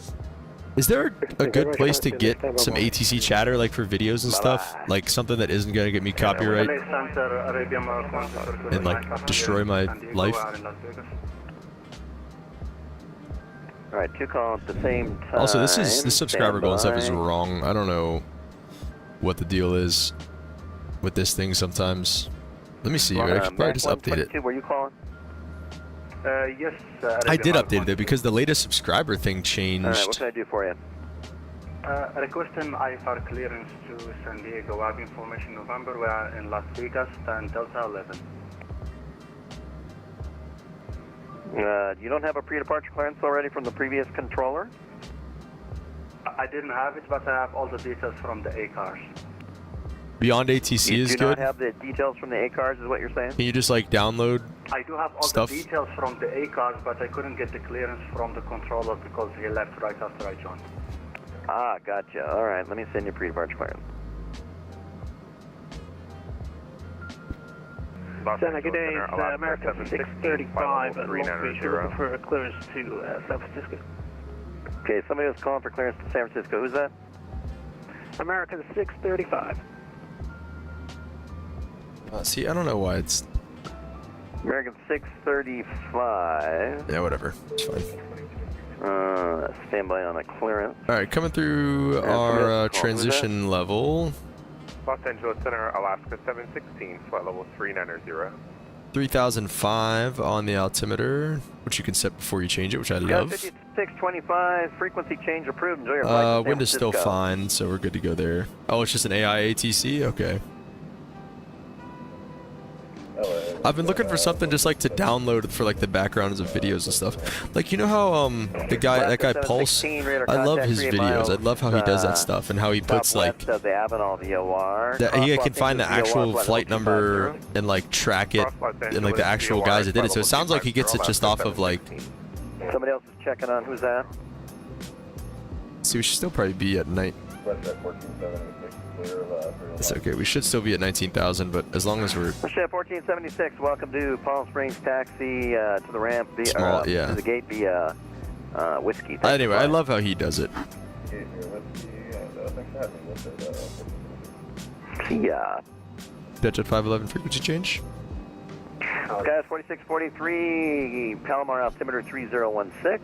Is there a good place to get some ATC chatter, like for videos and stuff? Like something that isn't going to get me copyright and like destroy my life? Alright, 2 calls at the same time. Also, this subscriber goal and stuff is wrong. I don't know what the deal is with this thing sometimes. Let me see. I should probably just update it. Were you calling? Yes. I did update it because the latest subscriber thing changed. All right, what can I do for you? Requesting IFR clearance to San Diego. I have information November. We are in Las Vegas and Delta 11. You don't have a pre-departure clearance already from the previous controller? I didn't have it, but I have all the details from the A cars. Beyond ATC You is do good. not have the details from the A cars, is what you're saying? Can you just like download I do have all stuff? the details from the A cars, but I couldn't get the clearance from the controller because he left right after I joined. Ah, gotcha. All right, let me send you pre-departure clearance. Santa, good day. It's American 635 at Long Beach. We're looking for a clearance to San Francisco. Okay, somebody was calling for clearance to San Francisco. Who's that? American 635. See, I don't know why it's. American 635. Yeah, whatever. It's fine. Stand by on a clearance. All right, coming through our transition level. Los Angeles Center, Alaska 716, flight level 3900. 3005 on the altimeter, which you can set before you change it, which I love. 5625, frequency change approved. Enjoy your flight. Wind is still fine, so we're good to go there. Oh, it's just an AI ATC? Okay. I've been looking for something just like to download for like the backgrounds of videos and stuff. Like, you know how that guy Pulse, I love his videos. I love how he does that stuff and how he puts like of the Avenal VOR. he can find the actual flight number and like track it and like the actual guys that did it. So it sounds like he gets it just off of like. Somebody else is checking on. Who's that? See, we should still probably be at night. It's okay. We should still be at 19,000, but as long as we're. Chef 1476, welcome to Palm Springs taxi to the ramp via to the gate via whiskey. Anyway, I love how he does it. Yeah. Dutch at 511 frequency change. KLAS 4643, Palomar altimeter 3016.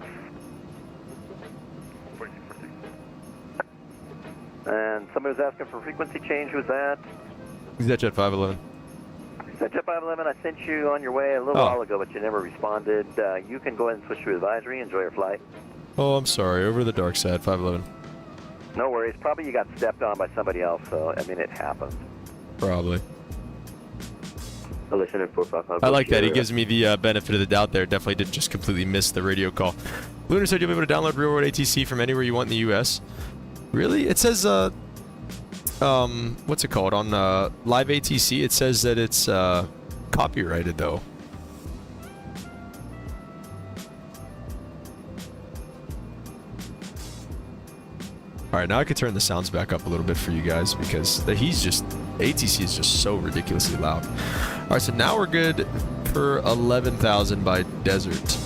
And somebody was asking for frequency change. Who's that? Dutch at 511. Dutch at 511, I sent you on your way a little while ago, but you never responded. You can go ahead and switch to advisory. Enjoy your flight. Oh, I'm sorry. Over the dark side, 511. No worries. Probably you got stepped on by somebody else, so, I mean, it happens. Probably. I like that. He gives me the benefit of the doubt there. Definitely didn't just completely miss the radio call. Lunar said you'll be able to download real-world ATC from anywhere you want in the U.S. Really? It says, what's it called? On Live ATC, it says that it's copyrighted, though. Alright, now I can turn the sounds back up a little bit for you guys because ATC is just so ridiculously loud. Alright, so now we're good for 11,000 by Desert.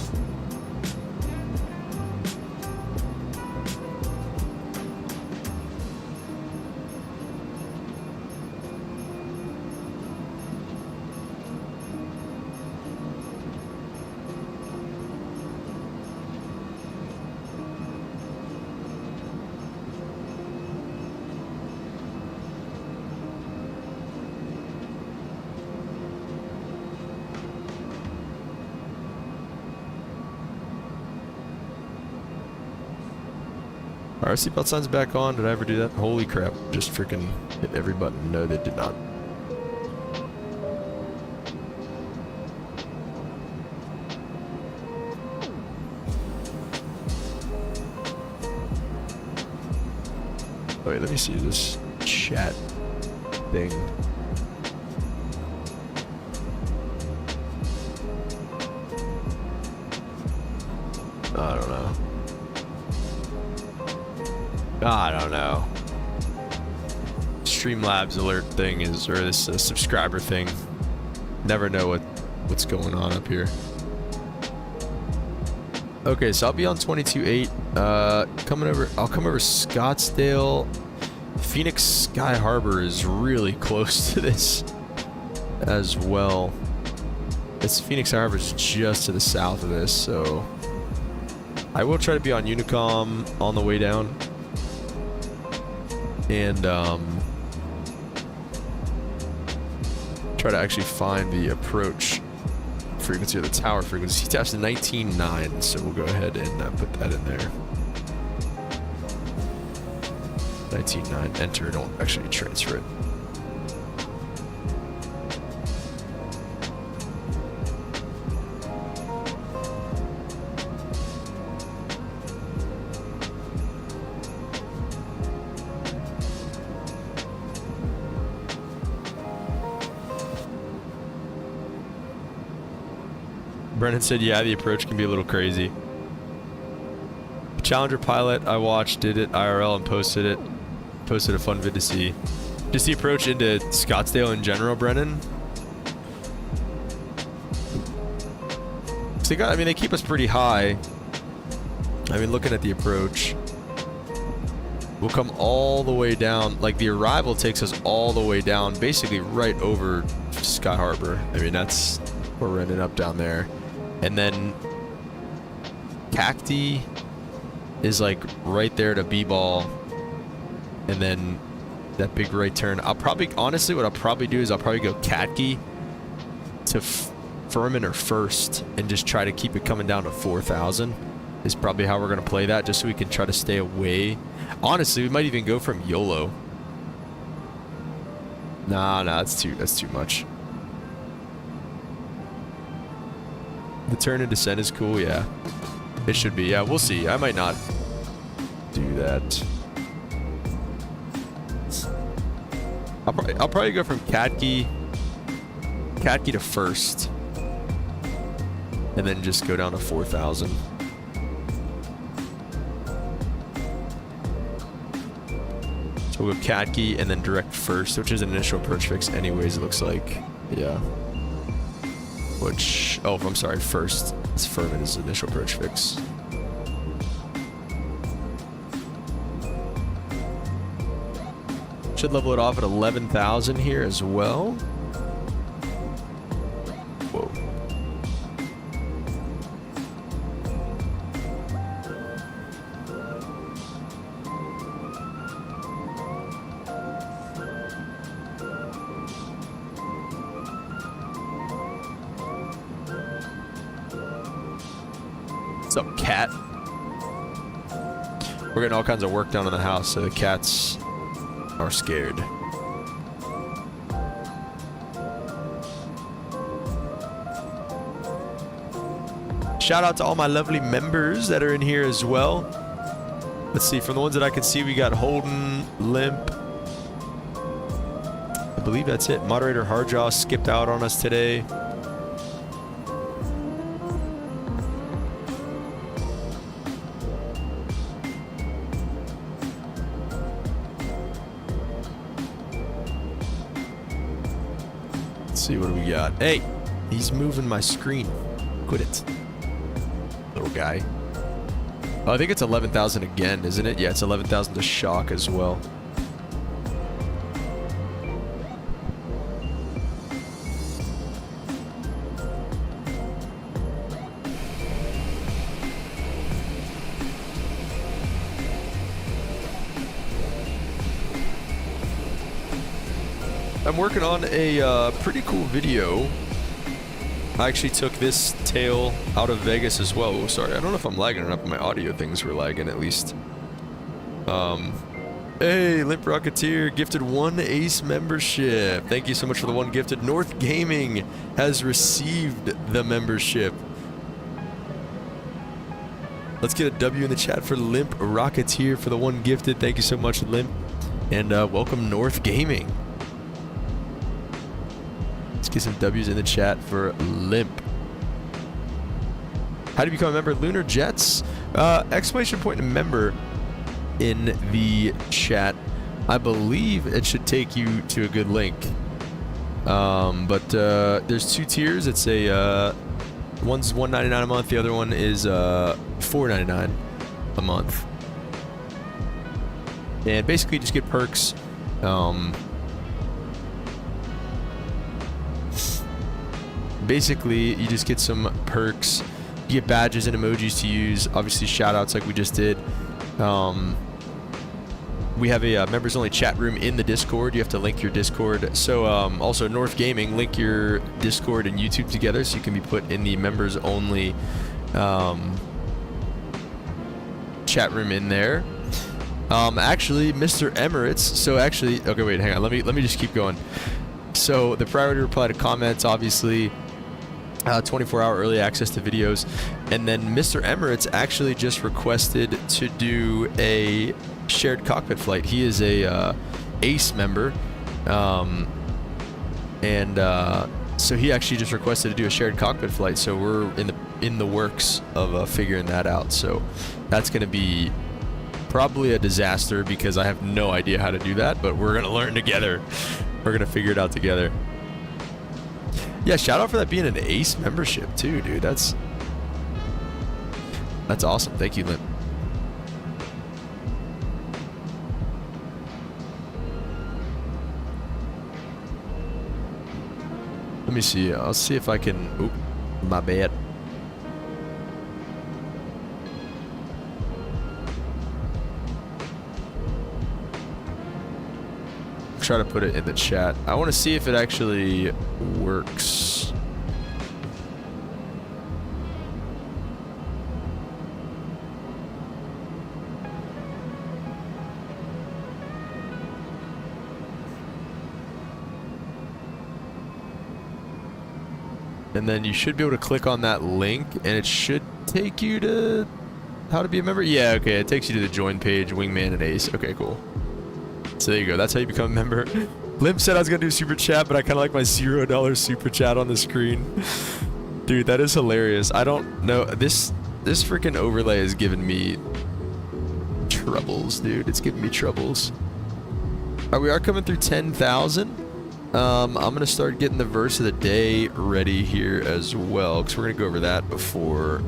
Our seatbelt sign's back on. Did I ever do that? Holy crap. Just freaking hit every button. No, they did not. Oh, wait, let me see this chat thing. I don't know. I don't know. Streamlabs alert thing is, or this subscriber thing. Never know what's going on up here. Okay, so I'll be on 22.8. I'll come over Scottsdale. Phoenix Sky Harbor is really close to this as well. Phoenix Sky Harbor is just to the south of this, so I will try to be on Unicom on the way down. try to actually find the approach frequency or the tower frequency. He taps to 19.9, so we'll go ahead and put that in there. 19.9, enter, don't actually transfer it. Brennan said, yeah, the approach can be a little crazy. Challenger pilot, I watched, did it IRL and posted it. Posted a fun vid to see. Just the approach into Scottsdale in general, Brennan. So they keep us pretty high. I mean, looking at the approach, we'll come all the way down. Like, the arrival takes us all the way down, basically right over Sky Harbor. I mean, that's where we're ending up down there. And then Cacti is like right there to B-ball. And then that big right turn. I'll probably, honestly, what I'll probably do is I'll probably go Catkey to Furman or first and just try to keep it coming down to 4,000 is probably how we're going to play that, just so we can try to stay away. Honestly, we might even go from YOLO. Nah, that's too much. The turn and descent is cool, yeah. It should be, yeah, we'll see. I might not do that. I'll probably go from Catkey to first. And then just go down to 4,000. So we'll go Catkey and then direct first, which is an initial approach fix anyways, it looks like. Yeah. Which, oh, I'm sorry, first. It's Furman is initial approach fix. Should level it off at 11,000 here as well. Whoa. What's up, cat? We're getting all kinds of work done in the house, so the cats are scared. Shout out to all my lovely members that are in here as well. Let's see, from the ones that I can see, we got Holden, Limp. I believe that's it. Moderator Hardjaw skipped out on us today. See, what do we got? Hey, he's moving my screen. Quit it, little guy. Oh, I think it's 11,000 again, isn't it? Yeah, it's 11,000 to shock as well. I'm working on a pretty cool video. I actually took this tail out of Vegas as well. Oh, sorry, I don't know if I'm lagging or not, but my audio things were lagging at least. Hey, Limp Rocketeer gifted 1 Ace membership. Thank you so much for the 1 gifted. North Gaming has received the membership. Let's get a W in the chat for Limp Rocketeer for the 1 gifted. Thank you so much, Limp. And welcome, North Gaming. Let's get some W's in the chat for Limp. How do you become a member? Lunar Jets. Exclamation point and member in the chat. I believe it should take you to a good link. But there's 2 tiers. It's a one's $1.99 a month. The other one is $4.99 a month. And basically, you just get perks. Basically, you just get some perks. You get badges and emojis to use. Obviously, shoutouts like we just did. we have a members only chat room in the Discord. You have to link your Discord. So also North Gaming, link your Discord and YouTube together so you can be put in the members only chat room in there. Actually, Mr. Emirates. So actually, okay, wait, hang on. Let me just keep going. So the priority reply to comments, obviously, 24-hour early access to videos, and then Mr. Emirates actually just requested to do a shared cockpit flight. He is a ACE member, so he actually just requested to do a shared cockpit flight. So we're in the works of figuring that out. So that's going to be probably a disaster because I have no idea how to do that, but we're going to learn together. We're going to figure it out together. Yeah, shout out for that being an ACE membership too, dude. That's awesome. Thank you, Limp. Let me see. I'll see if I can... Oop, my bad. Try to put it in the chat. I want to see if it actually works. And then you should be able to click on that link and it should take you to how to be a member. Yeah, okay, it takes you to the join page, Wingman and Ace. Okay, cool. So there you go. That's how you become a member. Limp said I was going to do super chat, but I kind of like my $0 super chat on the screen. Dude, that is hilarious. I don't know. This freaking overlay is giving me troubles, dude. It's giving me troubles. All right, we are coming through 10,000. I'm going to start getting the verse of the day ready here as well, because we're going to go over that before...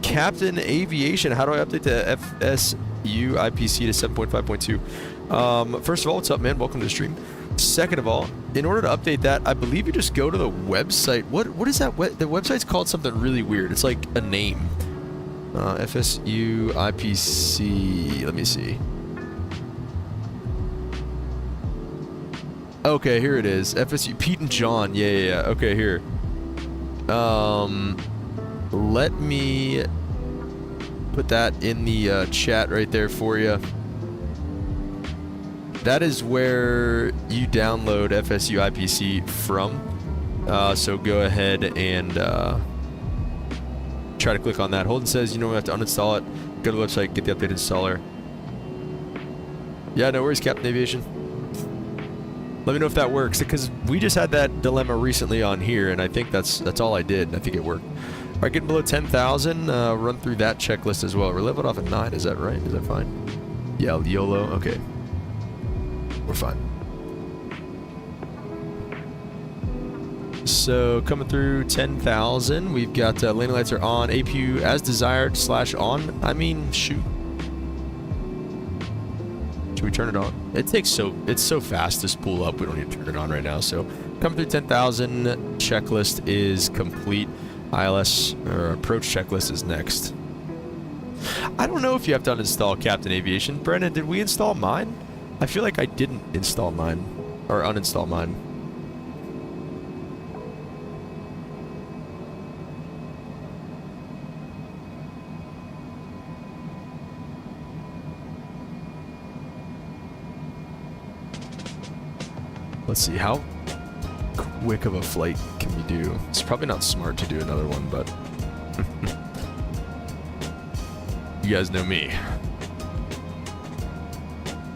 Captain Aviation, how do I update the FSU IPC to 7.5.2? First of all, what's up, man? Welcome to the stream. Second of all, in order to update that, I believe you just go to the website. What is that? The website's called something really weird. It's like a name. FSU IPC. Let me see. Okay, here it is. FSU Pete and John. Yeah. Okay, here. Let me put that in the chat right there for you. That is where you download FSU IPC from. So go ahead and try to click on that. Holden says you don't have to uninstall it. Go to the website, get the updated installer. Yeah, no worries, Captain Aviation. Let me know if that works, because we just had that dilemma recently on here, and I think that's all I did, and I think it worked. All right, getting below 10,000, run through that checklist as well. We're leveled off at 9, is that right? Is that fine? Yeah, YOLO, okay. We're fine. So, coming through 10,000, we've got landing lights are on, APU as desired / on. I mean, shoot. Should we turn it on? It's so fast to spool up, we don't need to turn it on right now. So, coming through 10,000, checklist is complete. ILS or approach checklist is next. I don't know if you have to uninstall Captain Aviation. Brennan, did we install mine? I feel like I didn't install mine or uninstall mine. Let's see, how quick of a flight can we do? It's probably not smart to do another one, but you guys know me.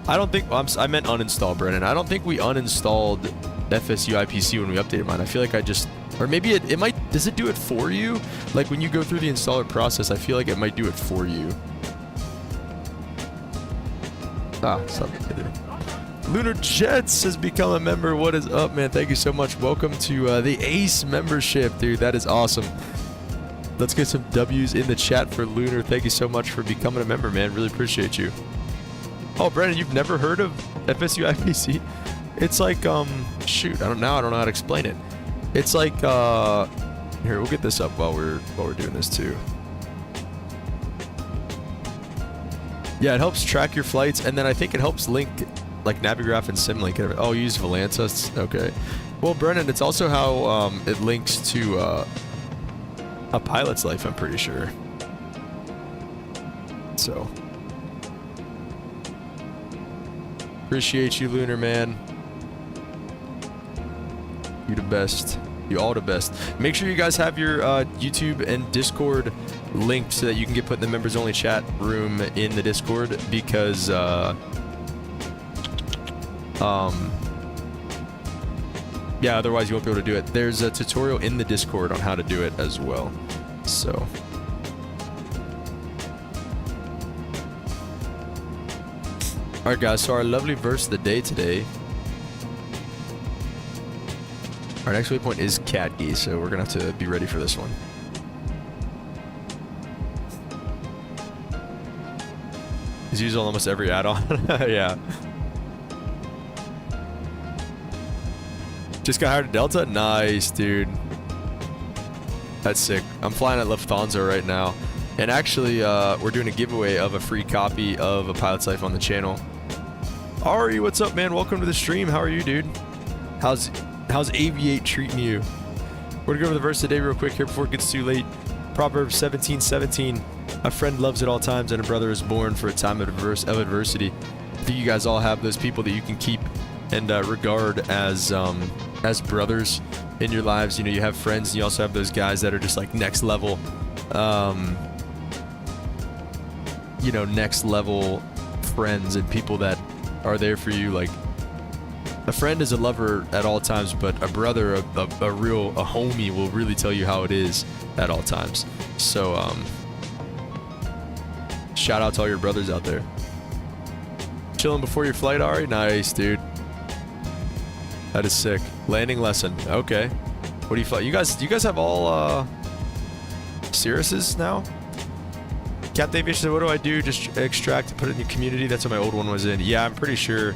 I don't think, I meant uninstall, Brennan. I don't think we uninstalled FSU IPC when we updated mine. I feel like I just, or maybe it might, does it do it for you? Like when you go through the installer process, I feel like it might do it for you. Ah, something to do. Lunar Jets has become a member. What is up, man? Thank you so much. Welcome to the ACE membership, dude. That is awesome. Let's get some W's in the chat for Lunar. Thank you so much for becoming a member, man. Really appreciate you. Oh, Brennan, you've never heard of FSU IPC? It's like, shoot, I don't know how to explain it. It's like, here, we'll get this up while we're doing this too. Yeah, it helps track your flights, and then I think it helps link like Navigraph and SimLink. Oh, you use Volantis? Okay. Well, Brennan, it's also how it links to a pilot's life, I'm pretty sure. So. Appreciate you, Lunar Man. You the best. You all the best. Make sure you guys have your YouTube and Discord linked so that you can get put in the members only chat room in the Discord, because yeah, otherwise you won't be able to do it. There's a tutorial in the Discord on how to do it as well. So alright guys, so our lovely verse of the day today. Our next waypoint is Cadgy, so we're gonna have to be ready for this one. He's used on almost every add-on. Yeah. Just got hired at Delta? Nice, dude. That's sick. I'm flying at Lufthansa right now. And actually, we're doing a giveaway of a free copy of A Pilot's Life on the channel. Ari, what's up, man? Welcome to the stream. How are you, dude? How's Aviate treating you? We're gonna go over the verse today real quick here before it gets too late. Proverbs 17:17. A friend loves at all times, and a brother is born for a time of adversity. I think you guys all have those people that you can keep and regard as brothers in your lives. You know, you have friends, and you also have those guys that are just like next level, you know, next level friends and people that are there for you. Like, a friend is a lover at all times, but a brother, a homie will really tell you how it is at all times. So, shout out to all your brothers out there. Chilling before your flight, Ari? Nice, dude. That is sick. Landing lesson. Okay. What do you fly? You guys have all Cirruses now? Captain Aviation said, what do I do? Just extract and put it in your community? That's what my old one was in. Yeah, I'm pretty sure.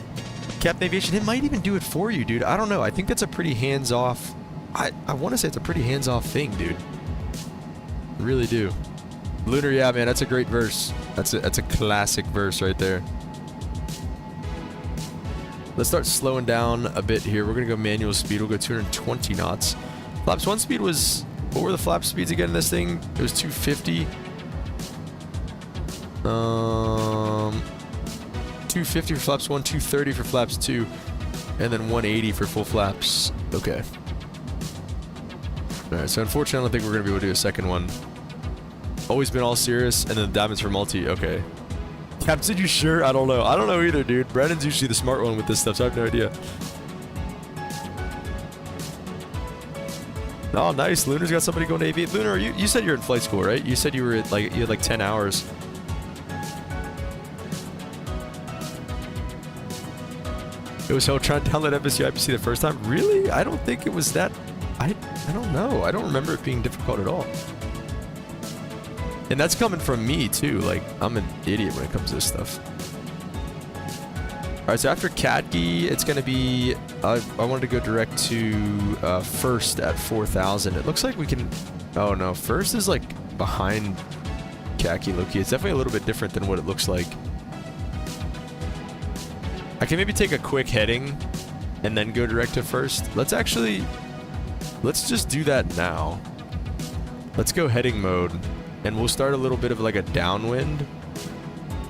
Captain Aviation, it might even do it for you, dude. I don't know. I think that's a pretty hands-off. I want to say it's a pretty hands-off thing, dude. I really do. Lunar, yeah, man, that's a great verse. That's a classic verse right there. Let's start slowing down a bit here. We're gonna go manual speed. We'll go 220 knots. Flaps 1 speed was, what were the flap speeds again in this thing? It was 250. 250 for flaps 1, 230 for flaps 2, and then 180 for full flaps. Okay. Alright, so unfortunately I don't think we're going to be able to do a second one. Always been all serious, and then the diamonds for multi. Okay. Captain, you sure? I don't know. I don't know either, dude. Brandon's usually the smart one with this stuff, so I have no idea. Oh, nice. Lunar's got somebody going to aviate. Lunar, you said you're in flight school, right? You said you were at, like, you had like 10 hours. It was hell trying to download FSU IPC the first time. Really? I don't think it was that. I don't know. I don't remember it being difficult at all. And that's coming from me too. Like, I'm an idiot when it comes to this stuff. All right, so after Cadgy, it's gonna be. I wanted to go direct to first at 4,000. It looks like we can. Oh no, first is like behind Khaki Loki. It's definitely a little bit different than what it looks like. I can maybe take a quick heading and then go direct to first. Let's just do that now. Let's go heading mode, and we'll start a little bit of like a downwind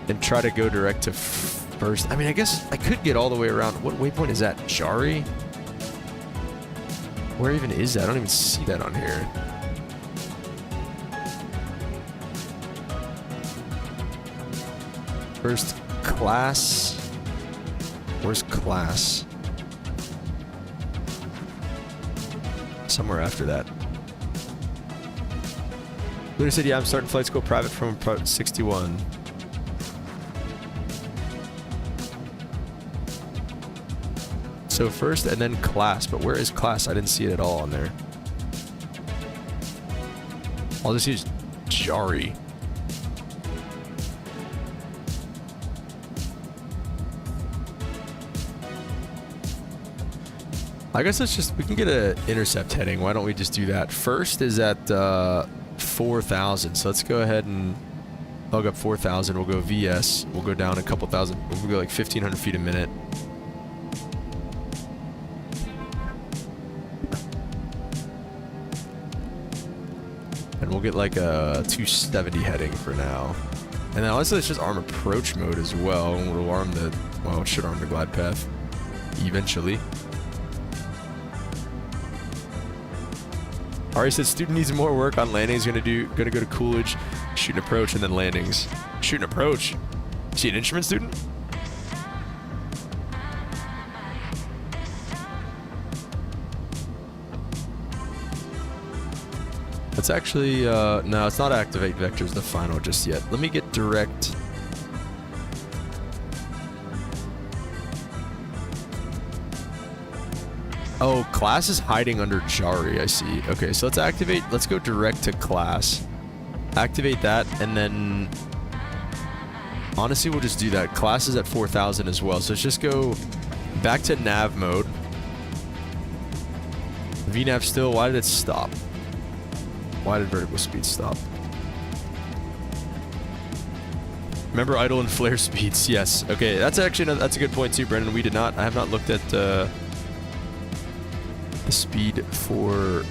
and try to go direct to first. I mean, I guess I could get all the way around. What waypoint is that? Jari? Where even is that? I don't even see that on here. First class. Where's class? Somewhere after that. Lunar said, yeah, I'm starting flight school private from 61. So first and then class, but where is class? I didn't see it at all on there. I'll just use Jari. I guess we can get an intercept heading. Why don't we just do that? First is at 4,000. So let's go ahead and Log up 4,000. We'll go VS. We'll go down a couple thousand. We'll go like 1,500 feet a minute. And we'll get like a 270 heading for now. And then honestly, let's just arm approach mode as well. And we'll arm the, well, it should arm the glide path eventually. Ari said student needs more work on landings. Gonna go to Coolidge, shoot an approach, and then landings. Shoot an approach. Is he an instrument student? It's actually, no, it's not activate vectors, the final just yet. Let me get direct. Oh, class is hiding under Jari, I see. Okay, so let's activate, let's go direct to class. Activate that, and then, honestly, we'll just do that. Class is at 4,000 as well, so let's just go back to nav mode. VNav still, why did it stop? Why did vertical speed stop? Remember idle and flare speeds, yes. Okay, that's actually, that's a good point too, Brendan. We did not, I have not looked at the speed for...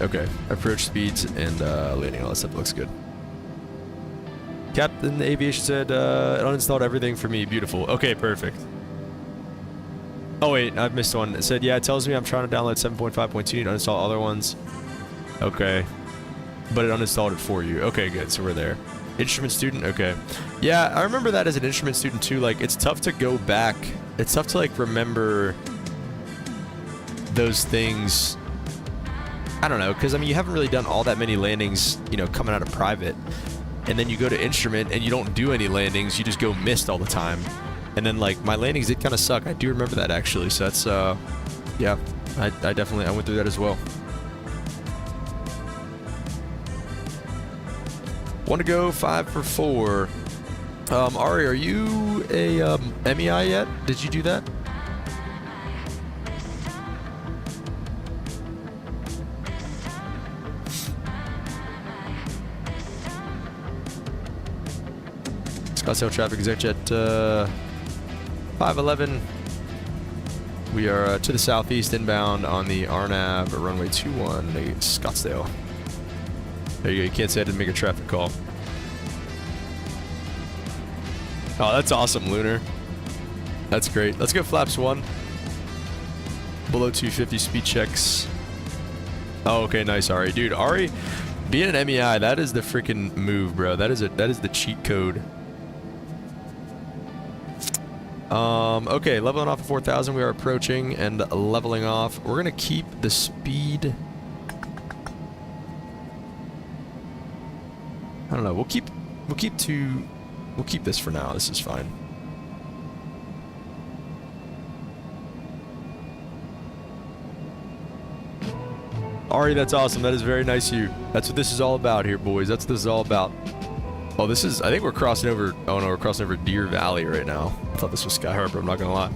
Okay, approach speeds and landing, all that stuff looks good. Captain Aviation said, it uninstalled everything for me, beautiful. Okay, perfect. Oh wait, I've missed one. It said, yeah, it tells me I'm trying to download 7.5.2, need to uninstall other ones. Okay. But it uninstalled it for you. Okay, good, so we're there. Instrument student, okay. Yeah, I remember that as an instrument student too. Like, it's tough to go back. It's tough to, like, remember those things. I don't know, because, I mean, you haven't really done all that many landings, you know, coming out of private. And then you go to instrument and you don't do any landings. You just go missed all the time. And then, like, my landings did kind of suck. I do remember that, actually. So that's, yeah, I definitely, I went through that as well. Want to go 5 for 4. Ari, are you a MEI yet? Did you do that? Scottsdale traffic exec jet 511. We are to the southeast inbound on the RNAV runway 21 Scottsdale. There you go. You can't say I didn't make a traffic call. Oh, that's awesome, Lunar. That's great. Let's go flaps 1. Below 250 speed checks. Oh, okay, nice, Ari. Dude, Ari, being an MEI, that is the freaking move, bro. That is the cheat code. Okay, leveling off at 4,000. We are approaching and leveling off. We're gonna keep the speed. I don't know. We'll keep this for now. This is fine. Ari, that's awesome. That is very nice of you. That's what this is all about here, boys. That's what this is all about. Oh, this is, I think we're crossing over, oh no, we're crossing over Deer Valley right now. I thought this was Sky Harbor, I'm not gonna lie.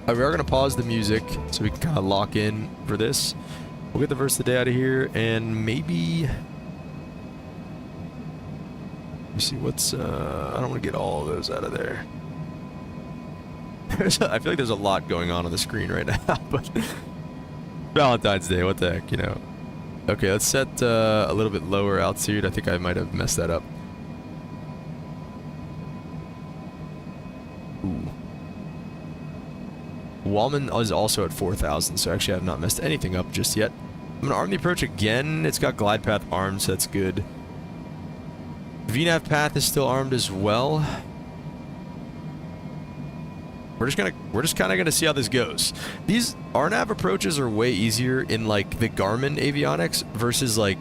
Right, we are gonna pause the music so we can kind of lock in for this. We'll get the verse of the day out of here, and maybe... Let me see, what's, I don't want to get all of those out of there. I feel like there's a lot going on the screen right now, but... Valentine's Day, what the heck, you know. Okay, let's set a little bit lower altitude. I think I might have messed that up. Ooh. Wallman is also at 4,000, so actually I have not messed anything up just yet. I'm going to arm the approach again. It's got glide path armed, so that's good. VNav path is still armed as well. We're just kind of gonna see how this goes. These RNAV approaches are way easier in like the Garmin avionics versus like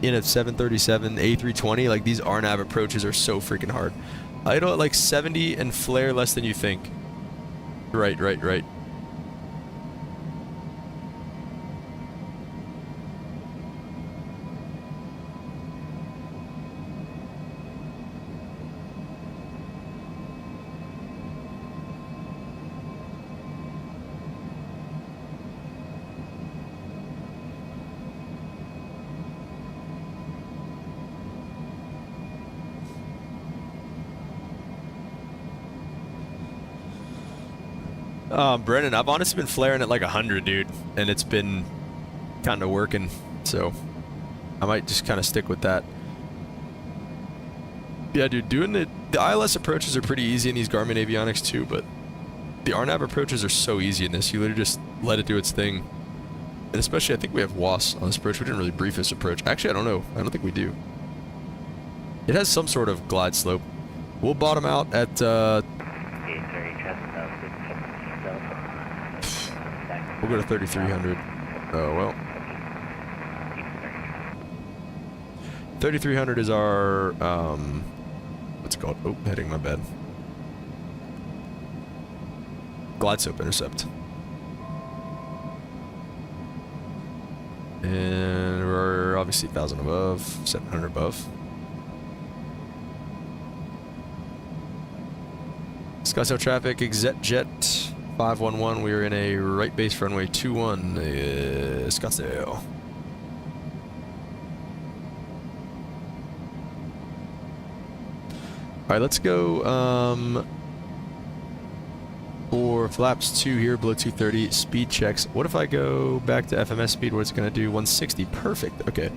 in a 737 A320. Like these RNAV approaches are so freaking hard. Idle at like 70 and flare less than you think. Right. Brennan, I've honestly been flaring at like 100, dude, and it's been kind of working, so I might just kind of stick with that. Yeah, dude, doing the ILS approaches are pretty easy in these Garmin avionics too, but the RNAV approaches are so easy in this. You literally just let it do its thing. And especially, I think we have WAS on this approach. We didn't really brief this approach. Actually, I don't know. I don't think we do. It has some sort of glide slope. We'll bottom out at, we'll go to 3,300. Oh, well. 3,300 is our, what's it called? Oh, heading my bad. Glide slope intercept. And we're obviously 1,000 above, 700 above. Scottsdale traffic, exit jet 511. We are in a right base runway 21, Scottsdale. All right, let's go for flaps 2 here, below 230, speed checks. What if I go back to FMS speed? What's it going to do? 160. Perfect. Okay.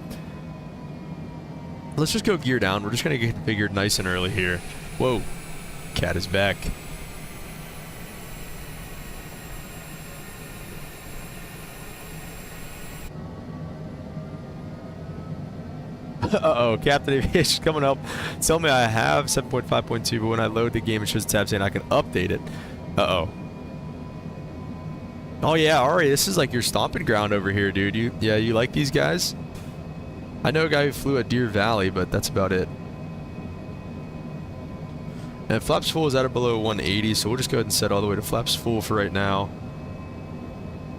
Let's just go gear down. We're just going to get configured nice and early here. Whoa. Cat is back. Uh-oh, Captain Aviation coming up. Tell me I have 7.5.2, but when I load the game, it shows a tab saying I can update it. Uh-oh. Oh, yeah, Ari, this is like your stomping ground over here, dude. You like these guys? I know a guy who flew at Deer Valley, but that's about it. And flaps full is at or below 180, so we'll just go ahead and set all the way to flaps full for right now.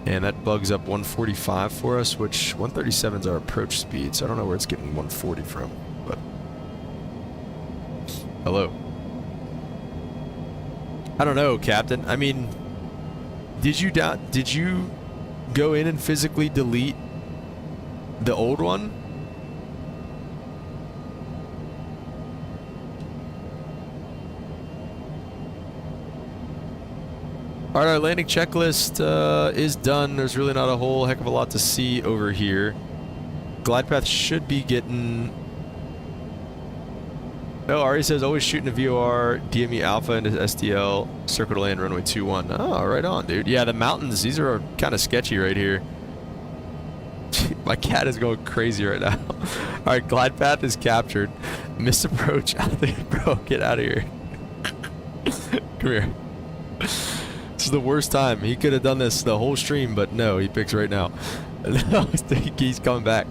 And that bugs up 145 for us, which 137 is our approach speed, so I don't know where it's getting 140 from, but... Hello. I don't know, Captain. I mean, did you go in and physically delete the old one? Alright, our landing checklist is done. There's really not a whole heck of a lot to see over here. Glide path should be getting... Oh, Ari says always shooting a VOR, DME Alpha into SDL, circle to land runway 21. Oh, right on, dude. Yeah, the mountains, these are kind of sketchy right here. My cat is going crazy right now. Alright, glide path is captured. Misapproach out there, bro. Get out of here. Come here. This is the worst time. He could have done this the whole stream, but no, he picks right now. No, he's coming back.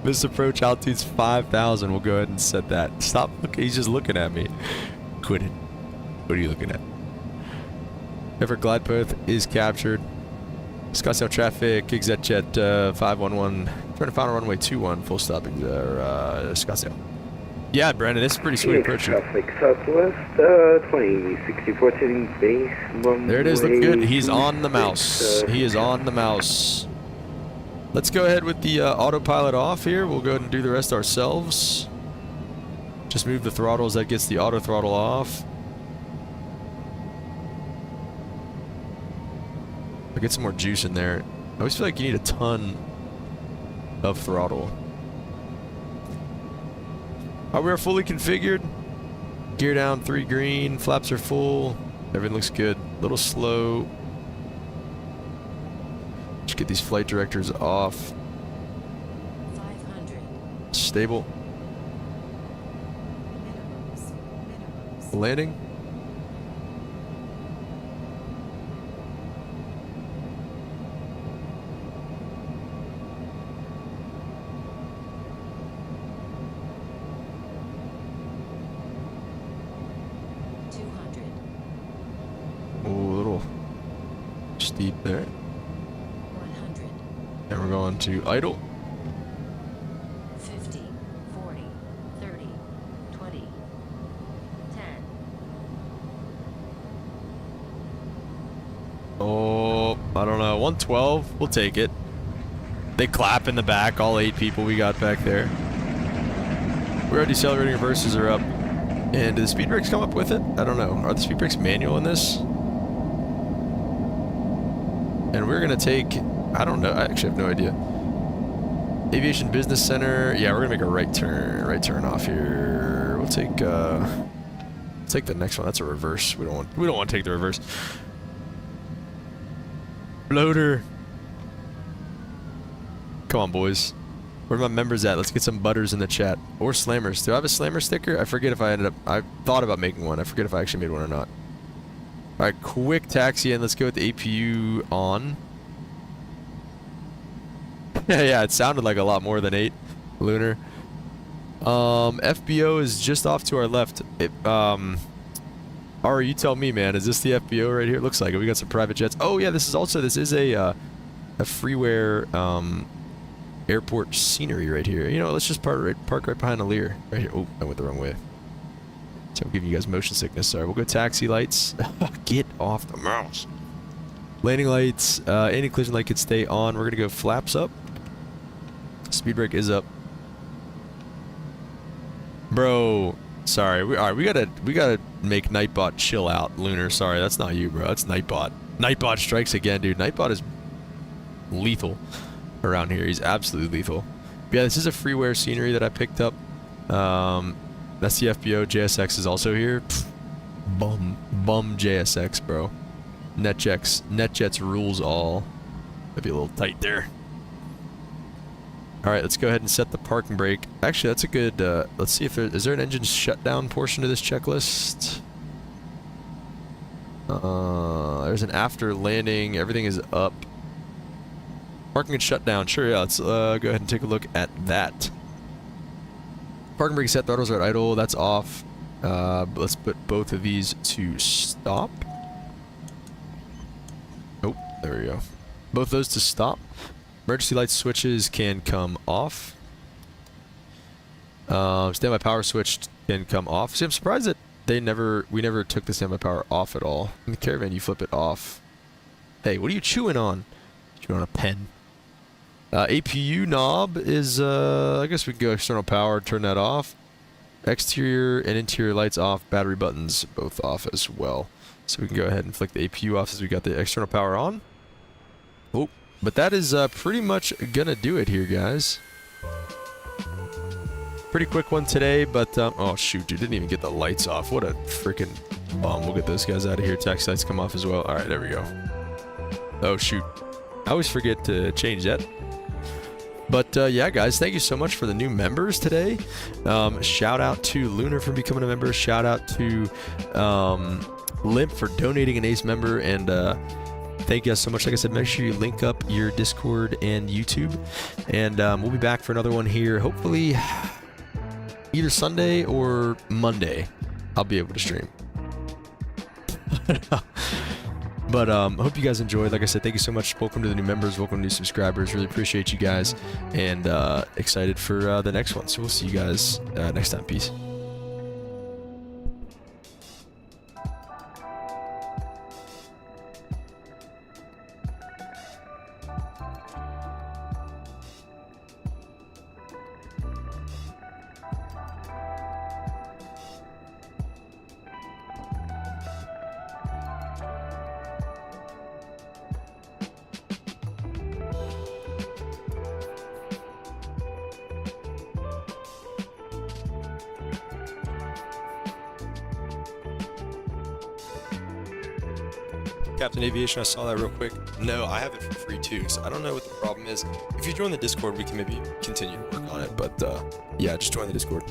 This approach altitude's 5,000. We'll go ahead and set that. Stop. Look, he's just looking at me. Quit it. What are you looking at? Ever glide path is captured. Scottsdale traffic, exit jet 511. Trying to find a runway 21. Full stop. Scottsdale. Yeah, Brandon, this is pretty sweet approach. Traffic southwest, 2064 to base. There it is, looking good. He's on the mouse. He is on the mouse. Let's go ahead with the autopilot off here. We'll go ahead and do the rest ourselves. Just move the throttles. That gets the auto throttle off. I'll get some more juice in there. I always feel like you need a ton of throttle. We are fully configured. Gear down 3 green. Flaps are full. Everything looks good. A little slow. Just get these flight directors off. 500. Stable. Landing. Steep there. 100. And we're going to idle. 50, 40, 30, 20, 10. Oh, I don't know. 112. We'll take it. They clap in the back. All 8 people we got back there. We're decelerating. Reverses are up. And do the speed brakes come up with it? I don't know. Are the speed brakes manual in this? And we're gonna take, I don't know, I actually have no idea. Aviation Business Center, yeah, we're gonna make a right turn off here. We'll take the next one. That's a reverse. We don't want to take the reverse. Floater. Come on, boys. Where are my members at? Let's get some butters in the chat. Or slammers. Do I have a slammer sticker? I forget if I thought about making one. I forget if I actually made one or not. Alright, quick taxi in. Let's go with the APU on. Yeah, it sounded like a lot more than 8. Lunar. FBO is just off to our left. Ari, you tell me, man. Is this the FBO right here? It looks like it. We got some private jets. Oh yeah, this is a freeware airport scenery right here. You know, let's just park right behind the Lear. Right here. Oh, I went the wrong way. So I'm giving you guys motion sickness. Sorry. We'll go taxi lights. Get off the mouse. Landing lights. Anti-collision light could stay on. We're gonna go flaps up. Speed brake is up. Bro, sorry. Alright, we gotta make Nightbot chill out, Lunar. Sorry, that's not you, bro. That's Nightbot. Nightbot strikes again, dude. Nightbot is lethal around here. He's absolutely lethal. But yeah, this is a freeware scenery that I picked up. That's the FBO. JSX is also here. Pfft, bum JSX, bro. NetJets rules all. Might be a little tight there. Alright, let's go ahead and set the parking brake. Actually, that's a good, let's see if is there an engine shutdown portion to this checklist? There's an after landing, everything is up. Parking and shutdown, sure, yeah, let's go ahead and take a look at that. Parking brake set, throttles are at idle, that's off. Let's put both of these to stop. Oh, there we go. Both those to stop. Emergency light switches can come off. Standby power switch can come off. See, I'm surprised that we never took the standby power off at all. In the Caravan, you flip it off. Hey, what are you chewing on? Chewing on a pen. APU knob is, I guess we can go external power, turn that off. Exterior and interior lights off. Battery buttons both off as well. So we can go ahead and flick the APU off as we got the external power on. Oh. But that is pretty much gonna do it here, guys. Pretty quick one today, but oh shoot, dude, didn't even get the lights off. What a freaking bum. We'll get those guys out of here. Taxi lights come off as well. All right, there we go. Oh shoot, I always forget to change that. But yeah, guys, thank you so much for the new members today. Shout out to Lunar for becoming a member. Shout out to Limp for donating an ACE member, and thank you guys so much. Like I said, make sure you link up your Discord and YouTube. And we'll be back for another one here, hopefully either Sunday or Monday. I'll be able to stream. But hope you guys enjoyed. Like I said, thank you so much. Welcome to the new members. Welcome to new subscribers. Really appreciate you guys. And excited for the next one. So we'll see you guys next time. Peace. Captain Aviation, I saw that real quick. No, I have it for free too, so I don't know what the problem is. If you join the Discord, we can maybe continue to work on it, but yeah, just join the Discord.